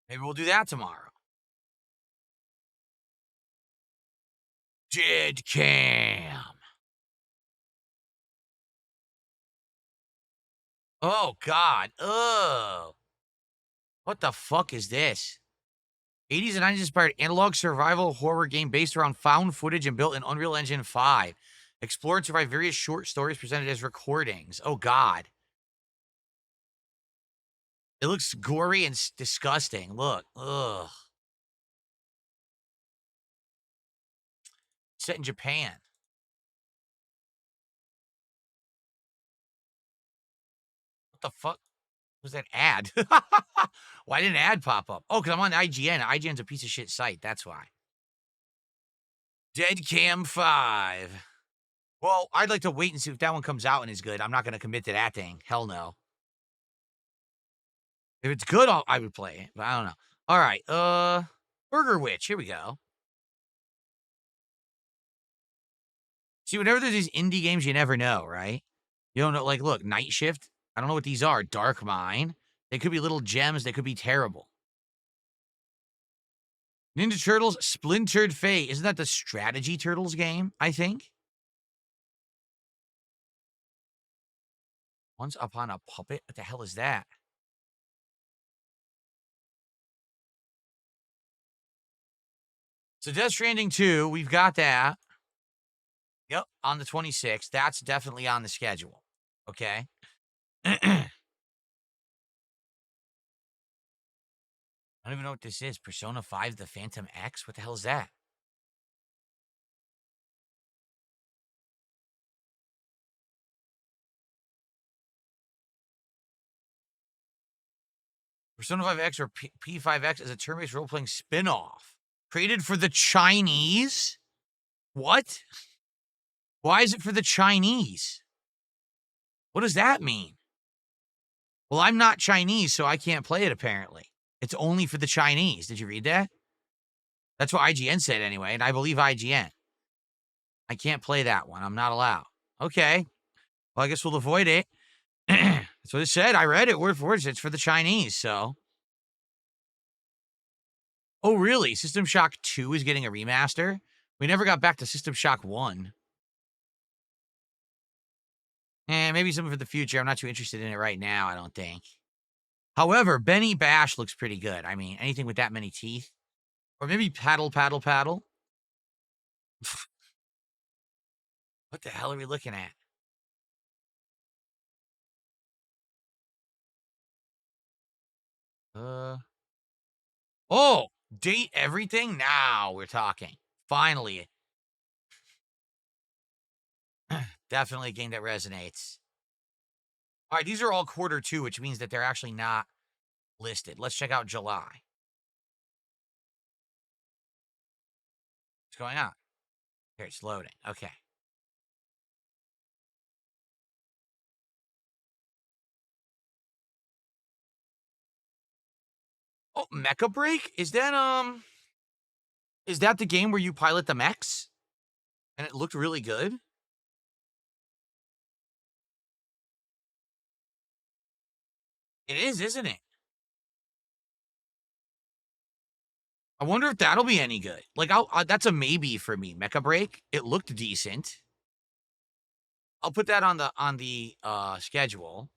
Maybe we'll do that tomorrow. Dead Cam. Oh, God. Ugh. What the fuck is this? 80s and 90s inspired analog survival horror game based around found footage and built in Unreal Engine 5. Explore and survive various short stories presented as recordings. Oh, God. It looks gory and disgusting. Look. Ugh. Set in Japan. the fuck was that ad? Why didn't an ad pop up? Oh, because I'm on IGN. IGN's a piece of shit site. That's why. Dead Cam 5. Well, I'd like to wait and see if that one comes out and is good. I'm not going to commit to that thing. Hell no. If it's good, I would play it, but I don't know. All right. Burger Witch. Here we go. See, whenever there's these indie games, you never know, right? You don't know. Like, look, Night Shift. I don't know what these are. Dark Mine. They could be little gems. They could be terrible. Ninja Turtles Splintered Fate. Isn't that the strategy Turtles game, I think? Once Upon a Puppet? What the hell is that? So Death Stranding 2, we've got that. Yep, on the 26th. That's definitely on the schedule. Okay. I don't even know what this is. Persona 5 The Phantom X? What the hell is that? Persona 5X or P5X is a turn-based role-playing spin-off. Created for the Chinese? What? Why is it for the Chinese? What does that mean? Well, I'm not Chinese, so I can't play it, apparently. It's only for the Chinese. Did you read that? That's what IGN said anyway, and I believe IGN. I can't play that one. I'm not allowed. Okay. Well, I guess we'll avoid it. That's what it said. I read it word for word. It's for the Chinese, so. Oh, really? System Shock 2 is getting a remaster? We never got back to System Shock 1. Maybe something for the future. I'm not too interested in it right now, I don't think. However, Benny Bash looks pretty good. I mean, anything with that many teeth. Or maybe Paddle, Paddle, Paddle. What the hell are we looking at? Oh, date everything? Now we're talking. Finally. Definitely a game that resonates. All right, these are all quarter 2, which means that they're actually not listed. Let's check out July. What's going on? Here, it's loading. Okay. Oh, Mecha Break? Is that the game where you pilot the mechs? And it looked really good? It is, isn't it? I wonder if that'll be any good. Like, that's a maybe for me. Mecha Break. It looked decent. I'll put that on the schedule.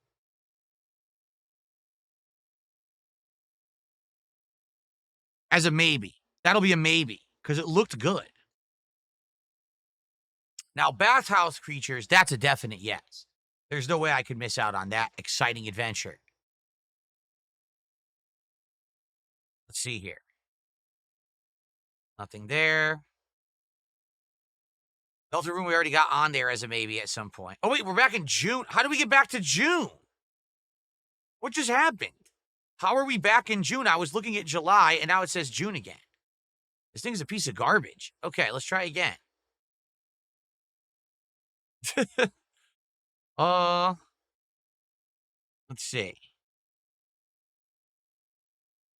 As a maybe. That'll be a maybe. Because it looked good. Now, Bathhouse Creatures, that's a definite yes. There's no way I could miss out on that exciting adventure. Let's see here. Nothing there. Deltarune we already got on there as a maybe at some point. Oh, wait, we're back in June. How do we get back to June? What just happened? How are we back in June? I was looking at July, and now it says June again. This thing's a piece of garbage. Okay, let's try again. Let's see.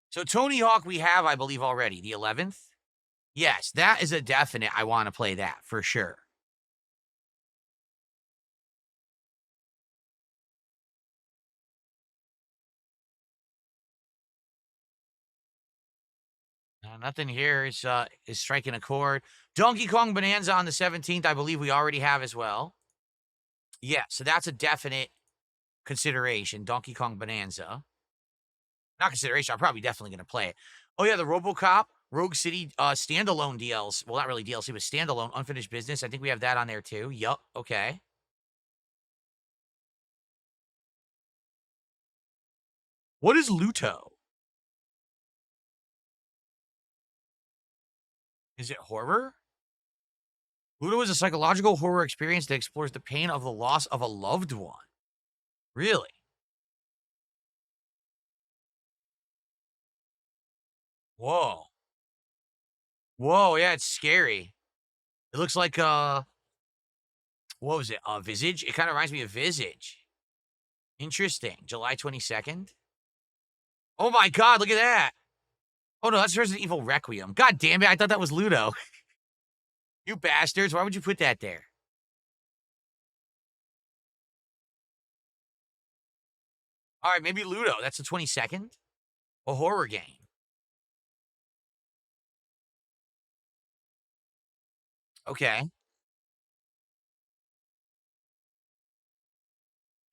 So Tony Hawk we have, I believe, already. The 11th? Yes, that is a definite. I want to play that for sure. Nothing here is striking a chord. Donkey Kong Bonanza on the 17th, I believe we already have as well. Yeah, so that's a definite consideration. Donkey Kong Bonanza. Not consideration. I'm probably definitely going to play it. Oh, yeah, the RoboCop Rogue City standalone DLC. Well, not really DLC, but standalone unfinished business. I think we have that on there too. Yup. Okay. What is Luto? Is it horror? Ludo is a psychological horror experience that explores the pain of the loss of a loved one. Really? Whoa. Whoa, yeah, it's scary. It looks like, what was it? Visage? It kind of reminds me of Visage. Interesting. July 22nd. Oh my god, look at that. Oh no, that's Resident Evil Requiem. God damn it, I thought that was Ludo. You bastards, why would you put that there? All right, maybe Ludo. That's the 22nd. A horror game. Okay.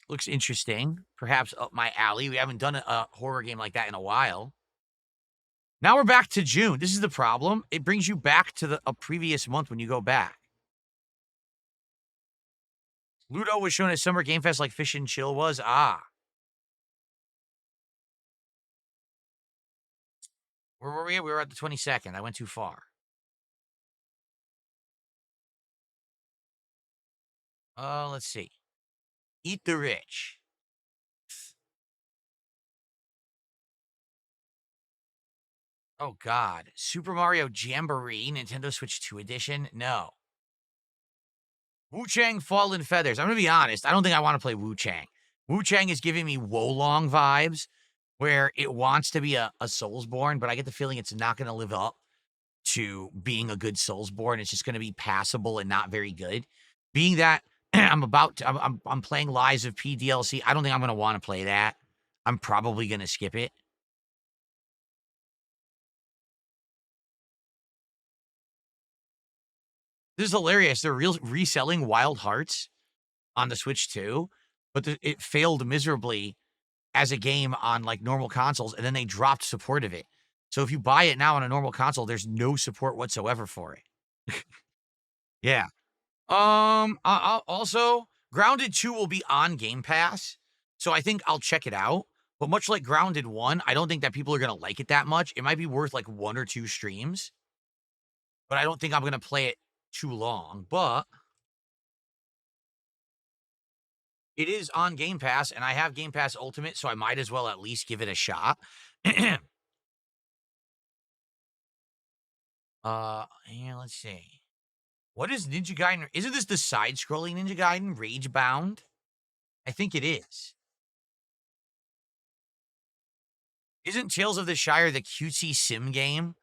Looks interesting. Perhaps up my alley. We haven't done a horror game like that in a while. Now we're back to June. This is the problem. It brings you back to a previous month when you go back. Ludo was shown at Summer Game Fest like Fish and Chill was. Ah. Where were we? We were at the 22nd. I went too far. Let's see. Eat the Rich. Oh, God. Super Mario Jamboree, Nintendo Switch 2 edition? No. Wu Chang Fallen Feathers. I'm going to be honest. I don't think I want to play Wu Chang. Wu Chang is giving me Wolong vibes, where it wants to be a Soulsborne, but I get the feeling it's not going to live up to being a good Soulsborne. It's just going to be passable and not very good. Being that I'm playing Lies of P DLC, I don't think I'm going to want to play that. I'm probably going to skip it. This is hilarious. They're reselling Wild Hearts on the Switch too, but it failed miserably as a game on like normal consoles, and then they dropped support of it. So if you buy it now on a normal console, there's no support whatsoever for it. Yeah. Also, Grounded 2 will be on Game Pass, so I think I'll check it out. But much like Grounded 1, I don't think that people are gonna like it that much. It might be worth like 1 or 2 streams, but I don't think I'm gonna play it too long. But it is on Game Pass, and I have Game Pass Ultimate, so I might as well at least give it a shot. Here, let's see. What is Ninja Gaiden? Isn't this the side-scrolling Ninja Gaiden, Rage Bound? I think it is. Isn't Tales of the Shire the cutesy sim game?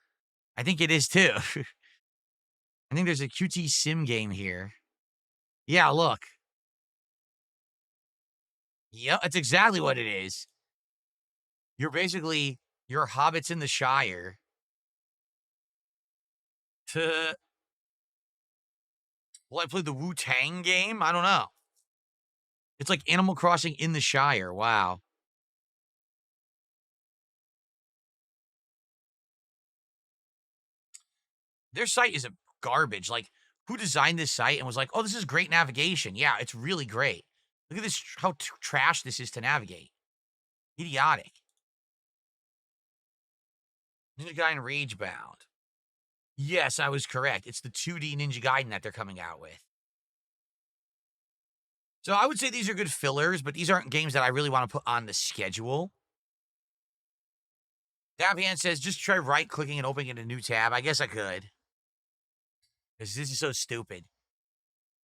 I think it is too. I think there's a cutesy sim game here. Yeah, look. Yep, that's exactly what it is. You're hobbits in the Shire. To Well, I played the Wu-Tang game? I don't know. It's like Animal Crossing in the Shire. Wow. Their site is a garbage. Like, who designed this site and was like, oh, this is great navigation? Yeah, it's really great. Look at this, how trash this is to navigate. Idiotic. Ninja Gaiden Rage Bound. Yes, I was correct. It's the 2D Ninja Gaiden that they're coming out with. So I would say these are good fillers, but these aren't games that I really want to put on the schedule. Davian says, just try right-clicking and opening a new tab. I guess I could. Because this is so stupid.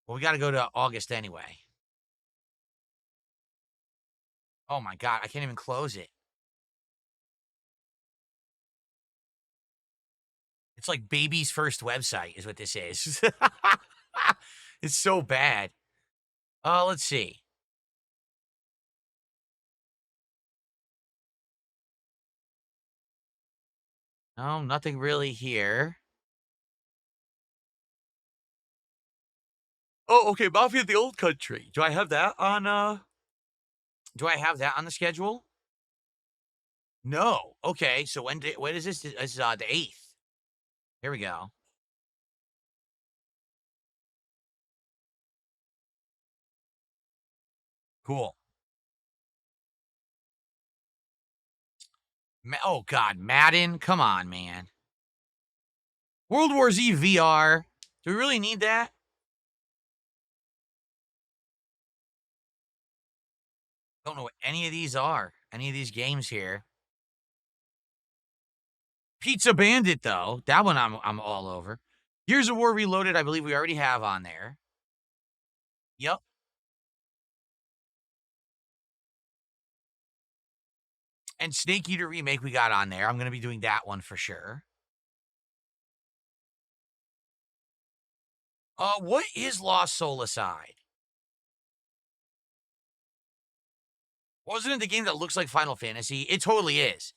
Well, we got to go to August anyway. Oh my god, I can't even close it. It's like baby's first website is what this is. It's so bad. Let's see. No, nothing really here. Oh, okay, Mafia of the Old Country. Do I have that on the schedule? No. Okay, so when is this? This is the 8th. Here we go. Cool. Oh god, Madden? Come on, man. World War Z VR. Do we really need that? Don't know what any of these are. Any of these games here. Pizza Bandit, though. That one I'm all over. Gears of War Reloaded, I believe we already have on there. Yep. And Snake Eater Remake we got on there. I'm going to be doing that one for sure. What is Lost Soul Aside? Wasn't it the game that looks like Final Fantasy? It totally is.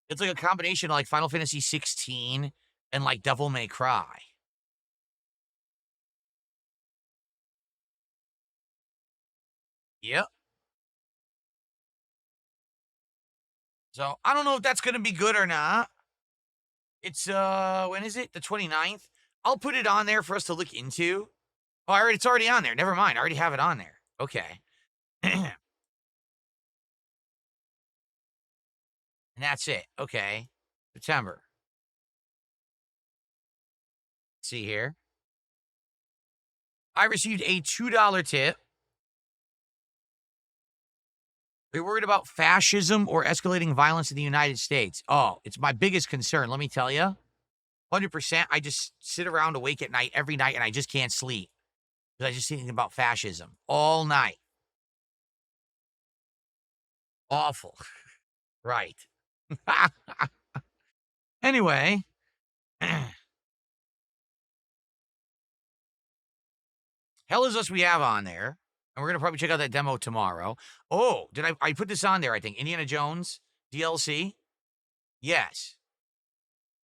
It's like a combination of like Final Fantasy 16 and like Devil May Cry. Yep. So I don't know if that's going to be good or not. It's, when is it? The 29th? I'll put it on there for us to look into. Oh, it's already on there. Never mind. I already have it on there. Okay. And that's it. Okay. September. Let's see here. I received a $2 tip. Are you worried about fascism or escalating violence in the United States? Oh, it's my biggest concern. Let me tell you. 100%. I just sit around awake at night every night and I just can't sleep. Because I just thinking about fascism all night. Awful. Right. Anyway. Hell Is Us we have on there. And we're going to probably check out that demo tomorrow. Oh, did I put this on there, I think. Indiana Jones DLC? Yes.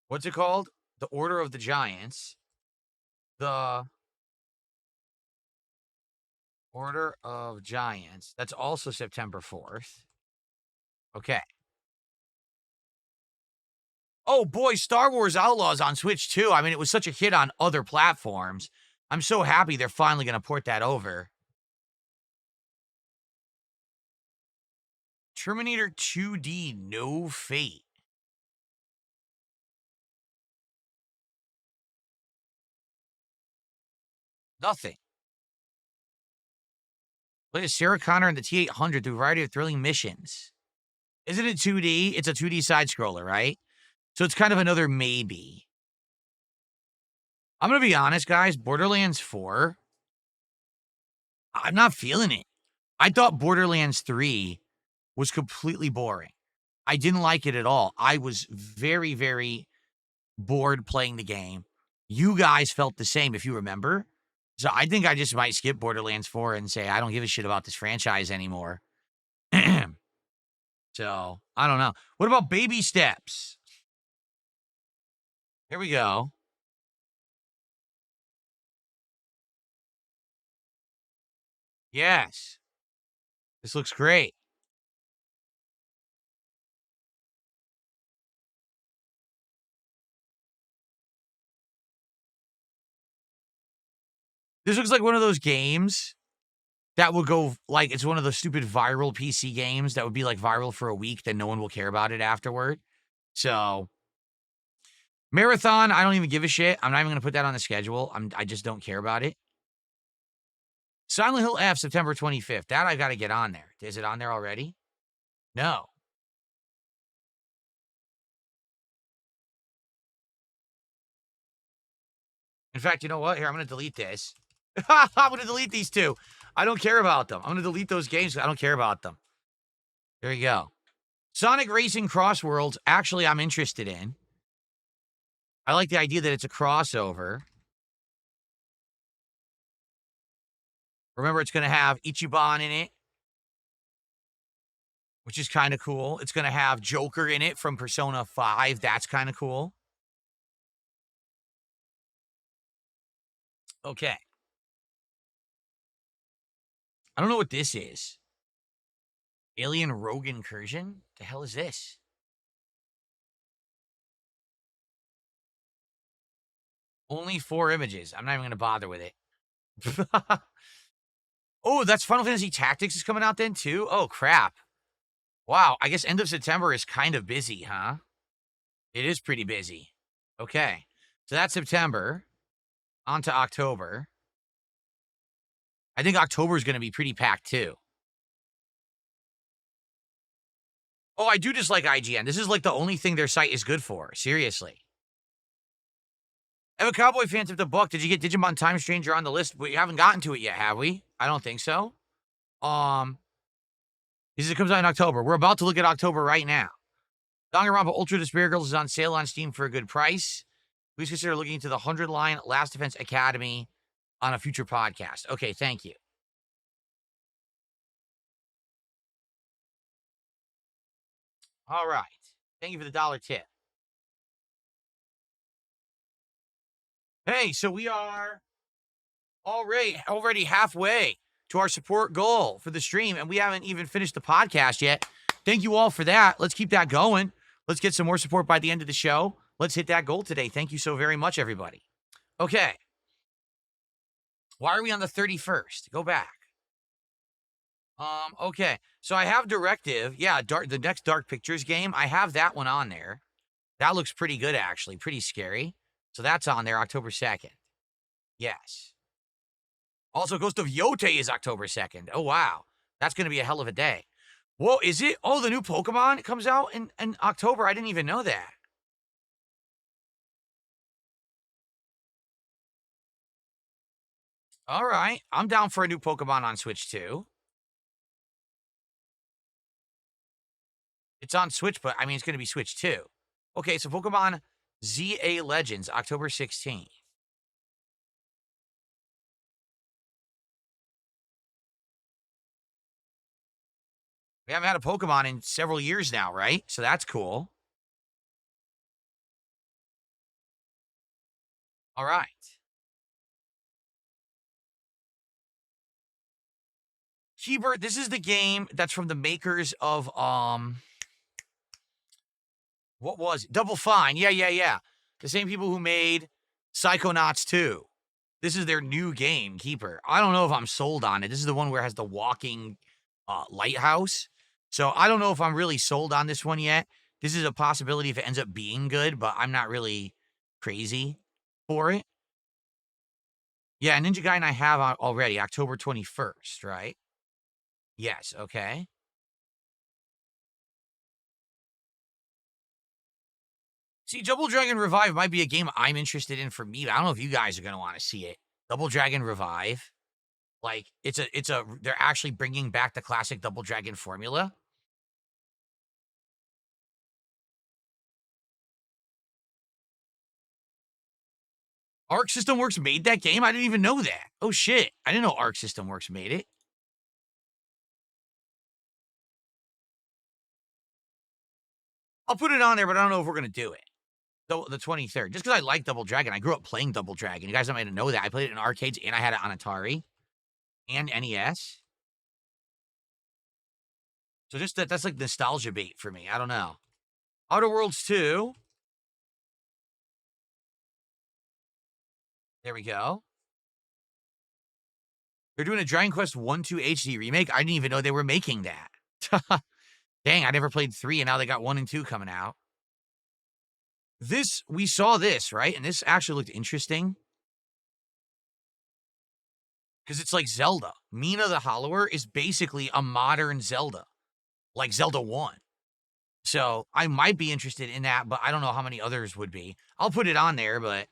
What's it called? The Order of the Giants. The Order of Giants. That's also September 4th. Okay. Oh, boy, Star Wars Outlaws on Switch, too. I mean, it was such a hit on other platforms. I'm so happy they're finally going to port that over. Terminator 2D No Fate. Nothing. Play as Sarah Connor and the T-800 through a variety of thrilling missions. Isn't it 2D? It's a 2D side-scroller, right? So it's kind of another maybe. I'm going to be honest, guys. Borderlands 4, I'm not feeling it. I thought Borderlands 3 was completely boring. I didn't like it at all. I was very, very bored playing the game. You guys felt the same, if you remember. So I think I just might skip Borderlands 4 and say, I don't give a shit about this franchise anymore. So, I don't know. What about Baby Steps? Here we go. Yes. This looks great. This looks like one of those games that will go, like, it's one of those stupid viral PC games that would be, like, viral for a week, then no one will care about it afterward. So, Marathon, I don't even give a shit. I'm not even going to put that on the schedule. I just don't care about it. Silent Hill F, September 25th. That I got to get on there. Is it on there already? No. In fact, you know what? Here, I'm going to delete this. I'm going to delete these two. I don't care about them. I'm going to delete those games. I don't care about them. There you go. Sonic Racing Cross Worlds, actually, I'm interested in. I like the idea that it's a crossover. Remember, it's going to have Ichiban in it, which is kind of cool. It's going to have Joker in it from Persona 5. That's kind of cool. Okay. I don't know what this is. Alien Rogue Incursion? The hell is this? Only 4 images. I'm not even going to bother with it. Oh, that's Final Fantasy Tactics is coming out then, too? Oh, crap. Wow, I guess end of September is kind of busy, huh? It is pretty busy. Okay. So that's September. On to October. I think October is going to be pretty packed, too. Oh, I do dislike IGN. This is like the only thing their site is good for. Seriously. I'm a Cowboy fan tip the book. Did you get Digimon Time Stranger on the list? We haven't gotten to it yet, have we? I don't think so. It comes out in October. We're about to look at October right now. Danganronpa Ultra Despair Girls is on sale on Steam for a good price. Please consider looking into the 100-line Last Defense Academy on a future podcast. Okay, thank you. All right. Thank you for the $1 tip. Hey, so we are already halfway to our support goal for the stream, and we haven't even finished the podcast yet. Thank you all for that. Let's keep that going. Let's get some more support by the end of the show. Let's hit that goal today. Thank you so very much, everybody. Okay. Why are we on the 31st? Go back. Okay. So I have Directive. Yeah, the next Dark Pictures game. I have that one on there. That looks pretty good, actually. Pretty scary. So that's on there, October 2nd. Yes. Also, Ghost of Yote is October 2nd. Oh, wow. That's going to be a hell of a day. Whoa, is it? Oh, the new Pokemon comes out in October. I didn't even know that. All right. I'm down for a new Pokemon on Switch, too. It's on Switch, but I mean, it's going to be Switch, too. Okay, so Pokemon ZA Legends, October 16th. We haven't had a Pokemon in several years now, right? So that's cool. All right. Keeper, this is the game that's from the makers of, what was it? Double Fine. Yeah. The same people who made Psychonauts 2. This is their new game, Keeper. I don't know if I'm sold on it. This is the one where it has the walking lighthouse. So I don't know if I'm really sold on this one yet. This is a possibility if it ends up being good, but I'm not really crazy for it. Yeah, Ninja Gaiden I have already, October 21st, right? Yes, okay. See, Double Dragon Revive might be a game I'm interested in for me, but I don't know if you guys are going to want to see it. Double Dragon Revive. Like, they're actually bringing back the classic Double Dragon formula. Arc System Works made that game? I didn't even know that. Oh, shit. I didn't know Arc System Works made it. I'll put it on there, but I don't know if we're going to do it. The 23rd. Just because I like Double Dragon. I grew up playing Double Dragon. You guys might know that. I played it in arcades, and I had it on Atari and NES. So just that's like nostalgia bait for me. I don't know. Outer Worlds 2. There we go. They're doing a Dragon Quest 1-2 HD remake. I didn't even know they were making that. Dang, I never played 3, and now they got 1 and 2 coming out. We saw this, right? And this actually looked interesting. Because it's like Zelda. Mina the Hollower is basically a modern Zelda. Like Zelda 1. So I might be interested in that, but I don't know how many others would be. I'll put it on there, but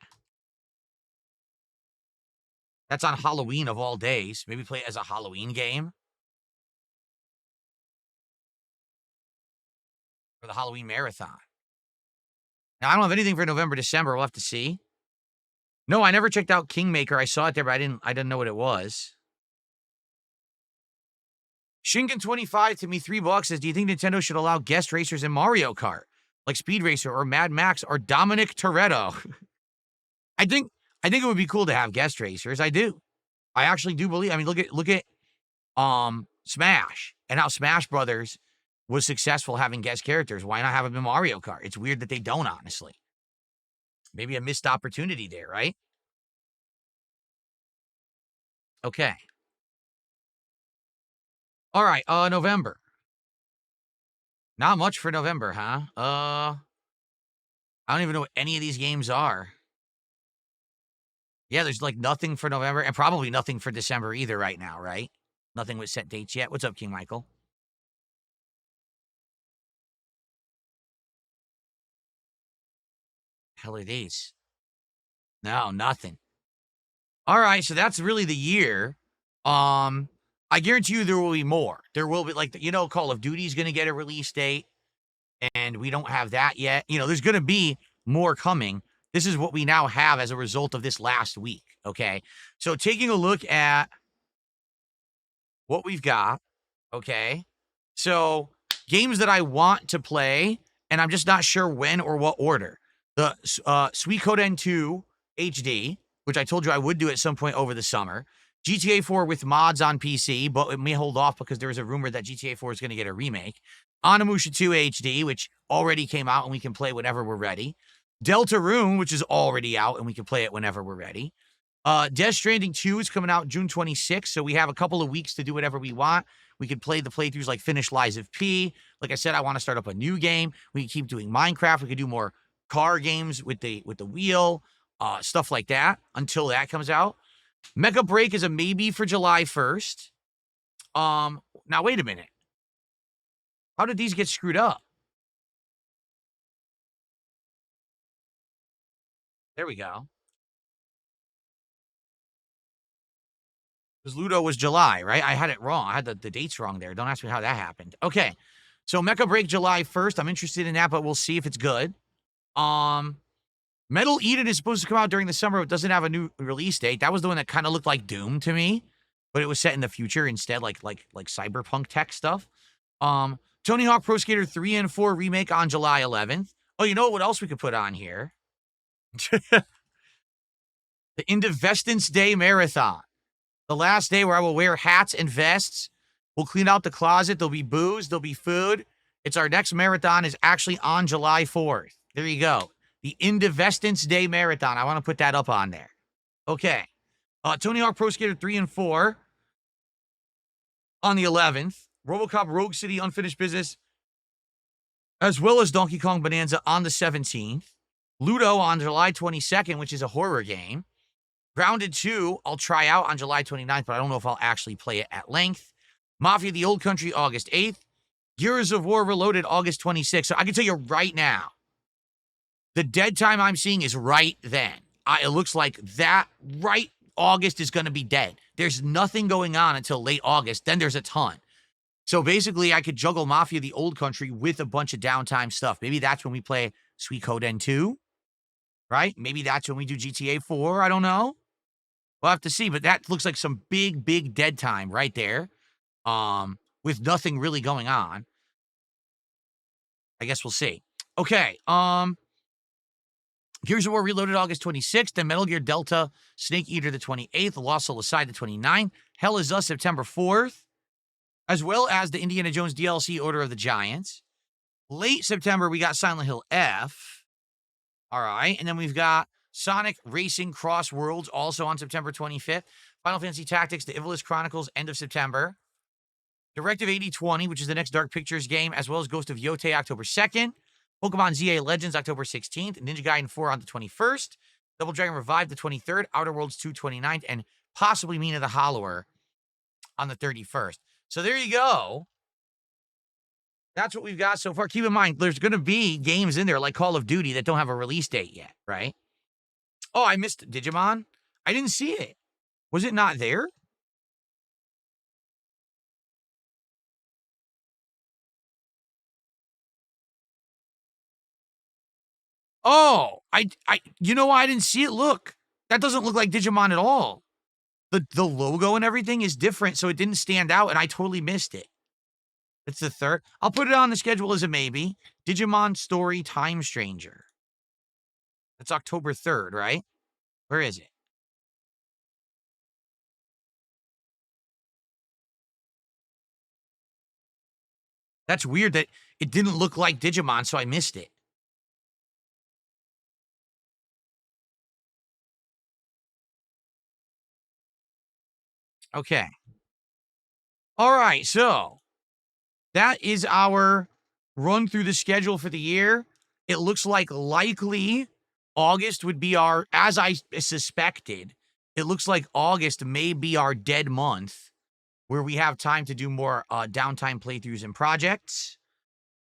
that's on Halloween of all days. Maybe play it as a Halloween game. For the Halloween Marathon. Now, I don't have anything for November, December. We'll have to see. No, I never checked out Kingmaker. I saw it there, but I didn't know what it was. Shinken25 to me, $3 says, do you think Nintendo should allow guest racers in Mario Kart? Like Speed Racer or Mad Max or Dominic Toretto? I think it would be cool to have guest racers. I do. I actually do believe. I mean, look at Smash and how Smash Brothers was successful having guest characters. Why not have them in Mario Kart? It's weird that they don't, honestly. Maybe a missed opportunity there, right? Okay. All right, November. Not much for November, huh? I don't even know what any of these games are. Yeah, there's like nothing for November and probably nothing for December either right now, right? Nothing with set dates yet. What's up, King Michael? Hell are these? No, nothing. All right, so that's really the year. I guarantee you there will be more. There will be Call of Duty is going to get a release date, and we don't have that yet. There's going to be more coming. This is what we now have as a result of this last week. Okay, so taking a look at what we've got. Okay, so games that I want to play, and I'm just not sure when or what order. The Suikoden 2 HD, which I told you I would do at some point over the summer. GTA 4 with mods on PC, but it may hold off because there is a rumor that GTA 4 is going to get a remake. Onimusha 2 HD, which already came out and we can play whenever we're ready. Deltarune, which is already out and we can play it whenever we're ready. Death Stranding 2 is coming out June 26th, so we have a couple of weeks to do whatever we want. We could play the playthroughs like finish Lies of P. Like I said, I want to start up a new game. We can keep doing Minecraft. We could do more car games with the wheel, stuff like that until that comes out. Mecha Break is a maybe for July 1st. Now wait a minute. How did these get screwed up? There we go. Because Ludo was July, right? I had it wrong. I had the dates wrong there. Don't ask me how that happened. Okay. So Mecha Break July 1st. I'm interested in that, but we'll see if it's good. Metal Eden is supposed to come out during the summer, but doesn't have a new release date. That was the one that kind of looked like Doom to me, but it was set in the future instead, like cyberpunk tech stuff. Tony Hawk Pro Skater 3 and 4 remake on July 11th. Oh, you know what else we could put on here? The Indivestance Day Marathon. The last day where I will wear hats and vests. We'll clean out the closet. There'll be booze. There'll be food. It's our next marathon is actually on July 4th. There you go. The Indivestance Day Marathon. I want to put that up on there. Okay. Tony Hawk Pro Skater 3 and 4 on the 11th. RoboCop Rogue City Unfinished Business, as well as Donkey Kong Bonanza on the 17th. Ludo on July 22nd, which is a horror game. Grounded 2, I'll try out on July 29th, but I don't know if I'll actually play it at length. Mafia The Old Country, August 8th. Gears of War Reloaded, August 26th. So I can tell you right now, the dead time I'm seeing is right then. It looks like that right August is going to be dead. There's nothing going on until late August. Then there's a ton. So basically, I could juggle Mafia The Old Country with a bunch of downtime stuff. Maybe that's when we play Suikoden 2, right? Maybe that's when we do GTA 4. I don't know. We'll have to see. But that looks like some big, big dead time right there, with nothing really going on. I guess we'll see. Okay. Gears of War Reloaded August 26th, then Metal Gear Delta Snake Eater the 28th, The Lost Soul Aside the 29th, Hell Is Us September 4th, as well as the Indiana Jones DLC Order of the Giants. Late September, we got Silent Hill F. All right, and then we've got Sonic Racing Cross Worlds also on September 25th. Final Fantasy Tactics, The Ivalice Chronicles, end of September. Directive 8020, which is the next Dark Pictures game, as well as Ghost of Yotei, October 2nd. Pokemon ZA Legends, October 16th. Ninja Gaiden 4 on the 21st. Double Dragon Revive, the 23rd. Outer Worlds 2, 29th. And possibly Mina the Hollower on the 31st. So there you go. That's what we've got so far. Keep in mind, there's going to be games in there like Call of Duty that don't have a release date yet, right? Oh, I missed Digimon. I didn't see it. Was it not there? Oh, you know why I didn't see it? Look, that doesn't look like Digimon at all. The logo and everything is different, so it didn't stand out, and I totally missed it. It's the 3rd. I'll put it on the schedule as a maybe. Digimon Story Time Stranger. That's October 3rd, right? Where is it? That's weird that it didn't look like Digimon, so I missed it. Okay. All right, so that is our run through the schedule for the year. It looks like likely August would be as I suspected, it looks like August may be our dead month where we have time to do more downtime playthroughs and projects.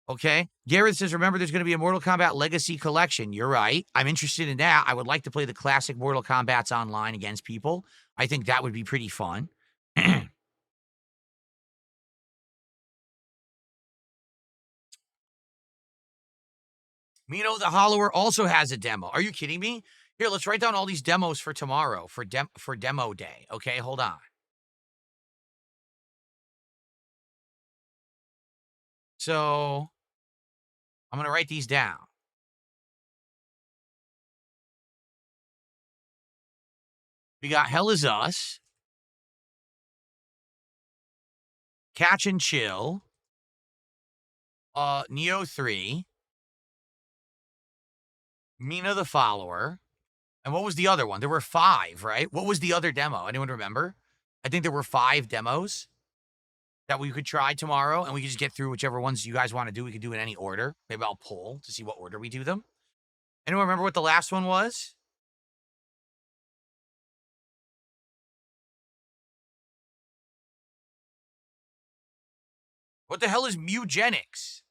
Okay. Gareth says, remember, there's going to be a Mortal Kombat Legacy collection. You're right. I'm interested in that. I would like to play the classic Mortal Kombats online against people. I think that would be pretty fun. Mino the Hollower also has a demo. Are you kidding me? Here, let's write down all these demos for tomorrow for demo day. Okay, hold on. So I'm going to write these down. We got Hell Is Us, Catch and Chill, Neo 3, Mina the Follower, and what was the other one? There were 5, right? What was the other demo? Anyone remember? I think there were 5 demos that we could try tomorrow, and we could just get through whichever ones you guys want to do. We could do in any order. Maybe I'll poll to see what order we do them. Anyone remember what the last one was? What the hell is Mugenics?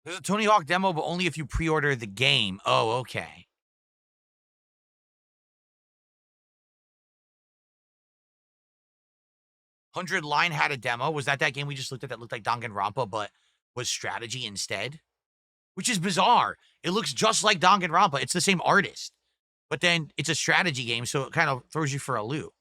There's a Tony Hawk demo, but only if you pre-order the game. Oh, okay. Hundred Line had a demo. Was that game we just looked at that looked like Danganronpa, but was strategy instead? Which is bizarre. It looks just like Danganronpa. It's the same artist, but then it's a strategy game, so it kind of throws you for a loop.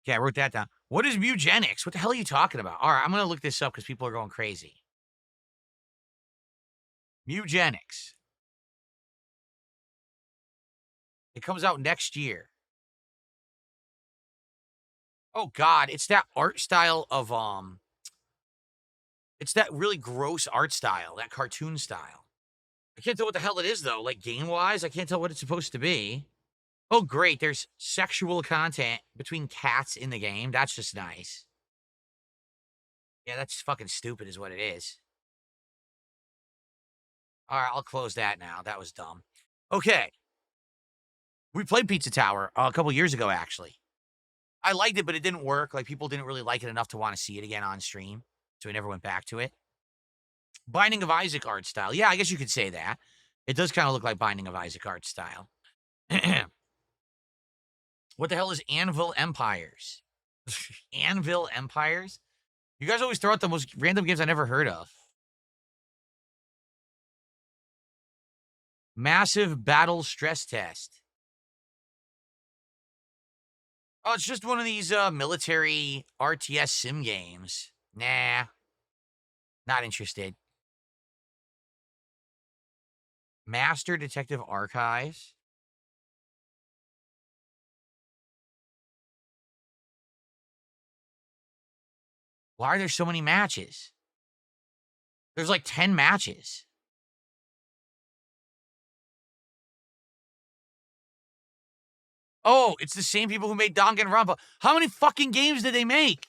Yeah, I wrote that down. What is Mugenics? What the hell are you talking about? All right, I'm going to look this up because people are going crazy. Mugenics. It comes out next year. Oh, God. It's that art style of, it's that really gross art style, that cartoon style. I can't tell what the hell it is, though. Like, game-wise, I can't tell what it's supposed to be. Oh, great. There's sexual content between cats in the game. That's just nice. Yeah, that's fucking stupid is what it is. All right, I'll close that now. That was dumb. Okay. We played Pizza Tower a couple years ago, actually. I liked it, but it didn't work. Like, people didn't really like it enough to want to see it again on stream, so we never went back to it. Binding of Isaac art style. Yeah, I guess you could say that. It does kind of look like Binding of Isaac art style. What the hell is Anvil Empires? Anvil Empires? You guys always throw out the most random games I never heard of. Massive Battle Stress Test. Oh, it's just one of these military RTS sim games. Nah. Not interested. Master Detective Archives. Why are there so many matches? There's like 10 matches. Oh, it's the same people who made Danganronpa. How many fucking games did they make?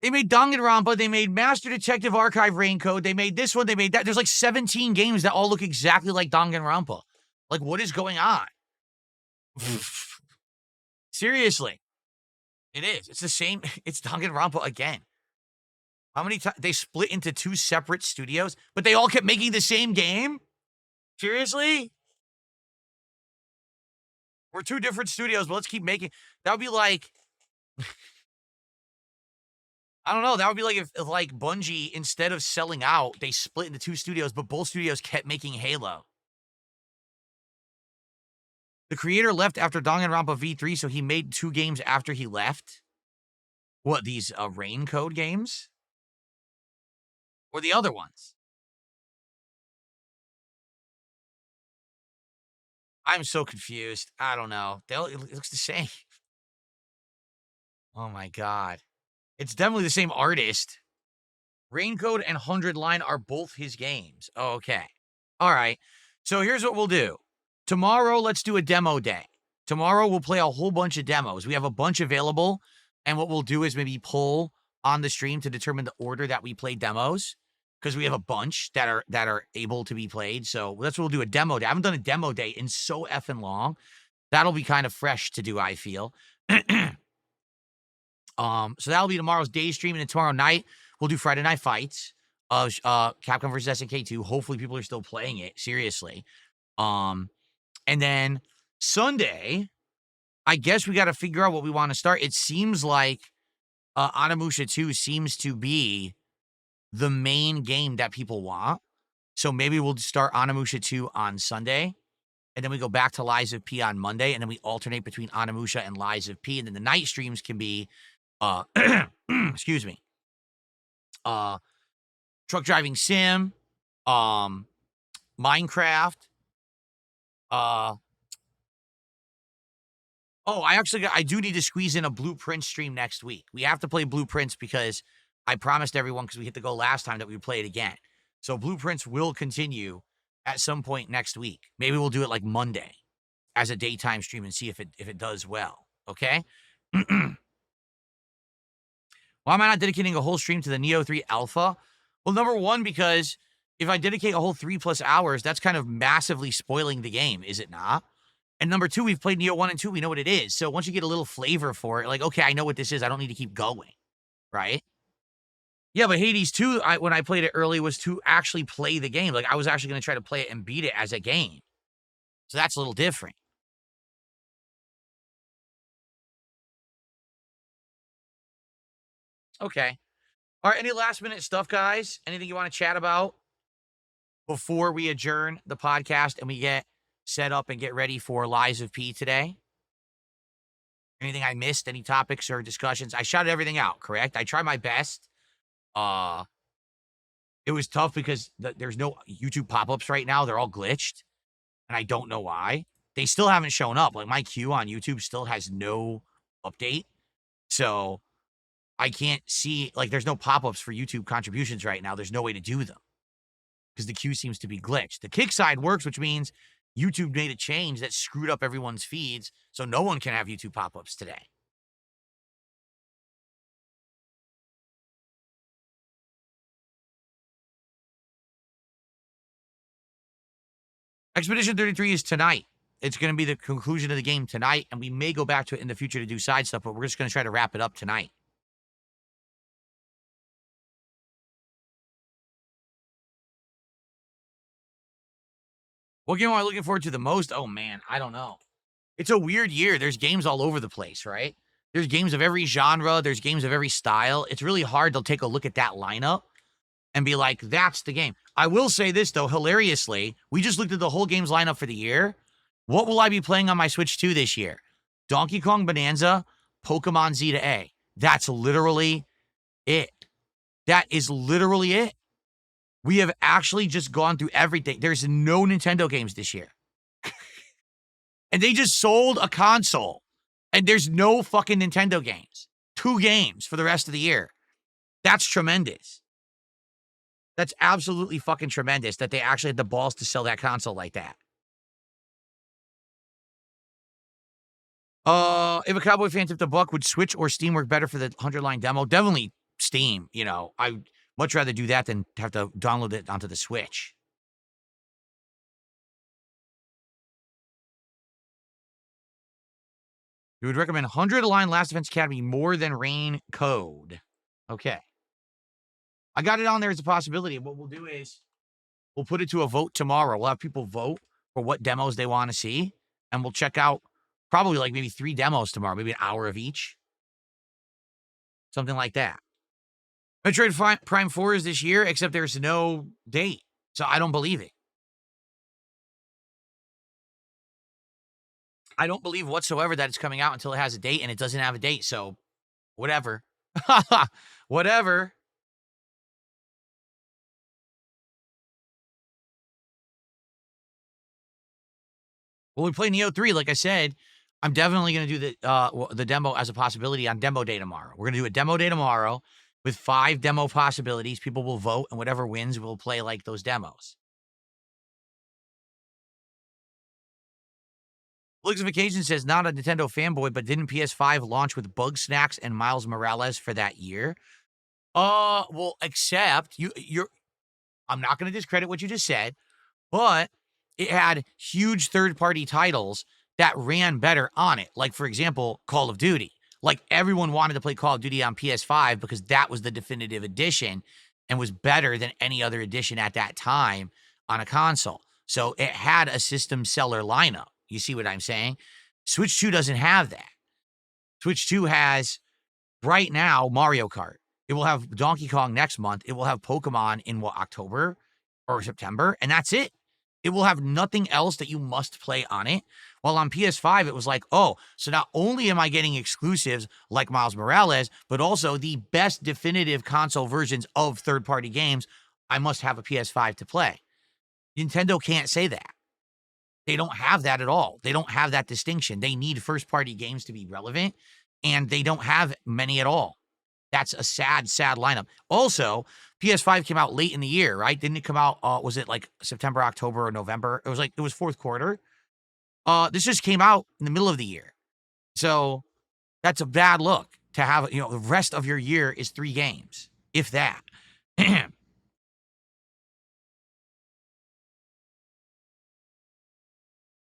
They made Danganronpa, they made Master Detective Archive Raincoat, they made this one, they made that. There's like 17 games that all look exactly like Danganronpa. Like, what is going on? Seriously. It is. It's the same. It's Danganronpa again. How many times? They split into 2 separate studios, but they all kept making the same game? Seriously? We're 2 different studios, but let's keep making. That would be like, I don't know. That would be like if like Bungie, instead of selling out, they split into 2 studios, but both studios kept making Halo. The creator left after Danganronpa V3, so he made 2 games after he left. What, these Rain Code games? Or the other ones? I'm so confused. I don't know. It looks the same. Oh my God. It's definitely the same artist. Raincode and 100 Line are both his games. Oh, okay. All right. So here's what we'll do. Tomorrow, let's do a demo day. Tomorrow, we'll play a whole bunch of demos. We have a bunch available. And what we'll do is maybe pull on the stream to determine the order that we play demos. Because we have a bunch that are able to be played. So that's what we'll do, a demo day. I haven't done a demo day in so effing long. That'll be kind of fresh to do, I feel. So that'll be tomorrow's day stream, and then tomorrow night we'll do Friday Night Fights of Capcom versus SNK 2. Hopefully people are still playing it, seriously. And then Sunday, I guess we got to figure out what we want to start. It seems like Onimusha 2 seems to be the main game that people want. So maybe we'll start Onimusha 2 on Sunday, and then we go back to Lies of P on Monday, and then we alternate between Onimusha and Lies of P, and then the night streams can be, excuse me, truck driving sim, Minecraft, oh, I do need to squeeze in a Blueprints stream next week. We have to play Blueprints because I promised everyone, because we hit the goal last time, that we would play it again. So Blueprints will continue at some point next week. Maybe we'll do it like Monday as a daytime stream and see if it does well. Okay? Why am I not dedicating a whole stream to the Neo 3 Alpha? Well, number one, because if I dedicate a whole 3+ hours, that's kind of massively spoiling the game, is it not? And number two, we've played Neo 1 and 2. We know what it is. So once you get a little flavor for it, like, okay, I know what this is. I don't need to keep going, right? Yeah, but Hades 2, when I played it early, was to actually play the game. Like, I was actually going to try to play it and beat it as a game. So that's a little different. Okay. All right, any last-minute stuff, guys? Anything you want to chat about before we adjourn the podcast and we get set up and get ready for Lies of P today? Anything I missed? Any topics or discussions? I shouted everything out, correct? I tried my best. It was tough because there's no YouTube pop-ups right now. They're all glitched, and I don't know why. They still haven't shown up. Like, my queue on YouTube still has no update. So I can't see, like, there's no pop-ups for YouTube contributions right now. There's no way to do them because the queue seems to be glitched. The kick side works, which means YouTube made a change that screwed up everyone's feeds, so no one can have YouTube pop-ups today. Expedition 33 is tonight. It's going to be the conclusion of the game tonight, and we may go back to it in the future to do side stuff, but we're just going to try to wrap it up tonight. What game am I looking forward to the most? Oh, man, I don't know. It's a weird year. There's games all over the place, right? There's games of every genre. There's games of every style. It's really hard to take a look at that lineup and be like, that's the game. I will say this, though, hilariously, we just looked at the whole games lineup for the year. What will I be playing on my Switch 2 this year? Donkey Kong Bonanza, Pokemon Z to A. That's literally it. That is literally it. We have actually just gone through everything. There's no Nintendo games this year. And they just sold a console. And there's no fucking Nintendo games. 2 games for the rest of the year. That's tremendous. That's absolutely fucking tremendous that they actually had the balls to sell that console like that. If a Cowboy fan tipped a buck, would Switch or Steam work better for the 100-line demo? Definitely Steam, you know. I'd much rather do that than have to download it onto the Switch. You would recommend 100-line Last Defense Academy more than Rain Code. Okay. I got it on there as a possibility. What we'll do is we'll put it to a vote tomorrow. We'll have people vote for what demos they want to see, and we'll check out probably like maybe 3 demos tomorrow, maybe an hour of each. Something like that. Metroid Prime 4 is this year, except there's no date, so I don't believe it. I don't believe whatsoever that it's coming out until it has a date, and it doesn't have a date, so whatever. Whatever. Well, we play Neo 3, like I said. I'm definitely going to do the demo as a possibility on demo day tomorrow. We're going to do a demo day tomorrow with 5 demo possibilities. People will vote, and whatever wins, we'll play like those demos. Lixification says, not a Nintendo fanboy, but didn't PS5 launch with Bug Snacks and Miles Morales for that year? Well, except you're I'm not going to discredit what you just said, but it had huge third-party titles that ran better on it. Like, for example, Call of Duty. Like, everyone wanted to play Call of Duty on PS5 because that was the definitive edition and was better than any other edition at that time on a console. So it had a system seller lineup. You see what I'm saying? Switch 2 doesn't have that. Switch 2 has, right now, Mario Kart. It will have Donkey Kong next month. It will have Pokemon in, October or September, and that's it. It will have nothing else that you must play on it. While on PS5, it was like, oh, so not only am I getting exclusives like Miles Morales, but also the best definitive console versions of third-party games, I must have a PS5 to play. Nintendo can't say that. They don't have that at all. They don't have that distinction. They need first-party games to be relevant, and they don't have many at all. That's a sad, sad lineup. Also, PS5 came out late in the year, right? Didn't it come out, was it like September, October, or November? It was fourth quarter. This just came out in the middle of the year. So that's a bad look to have, the rest of your year is 3 games, if that.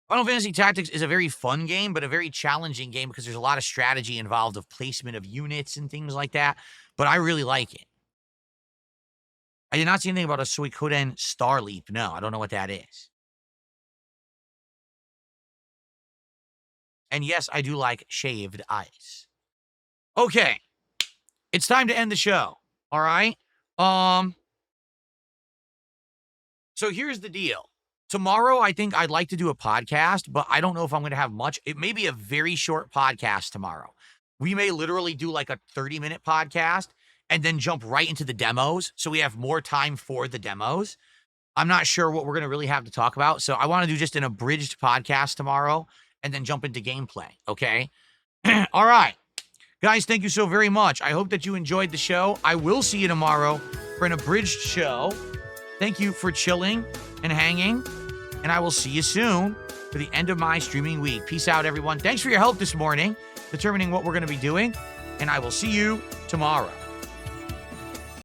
Final Fantasy Tactics is a very fun game, but a very challenging game because there's a lot of strategy involved of placement of units and things like that. But I really like it. I did not see anything about a Suikoden Star Leap. No, I don't know what that is. And yes, I do like shaved ice. Okay. It's time to end the show. All right? So here's the deal. Tomorrow, I think I'd like to do a podcast, but I don't know if I'm going to have much. It may be a very short podcast tomorrow. We may literally do like a 30-minute podcast and then jump right into the demos so we have more time for the demos. I'm not sure what we're going to really have to talk about, so I want to do just an abridged podcast tomorrow and then jump into gameplay, okay? All right. Guys, thank you so very much. I hope that you enjoyed the show. I will see you tomorrow for an abridged show. Thank you for chilling and hanging, and I will see you soon for the end of my streaming week. Peace out, everyone. Thanks for your help this morning, determining what we're going to be doing, and I will see you tomorrow.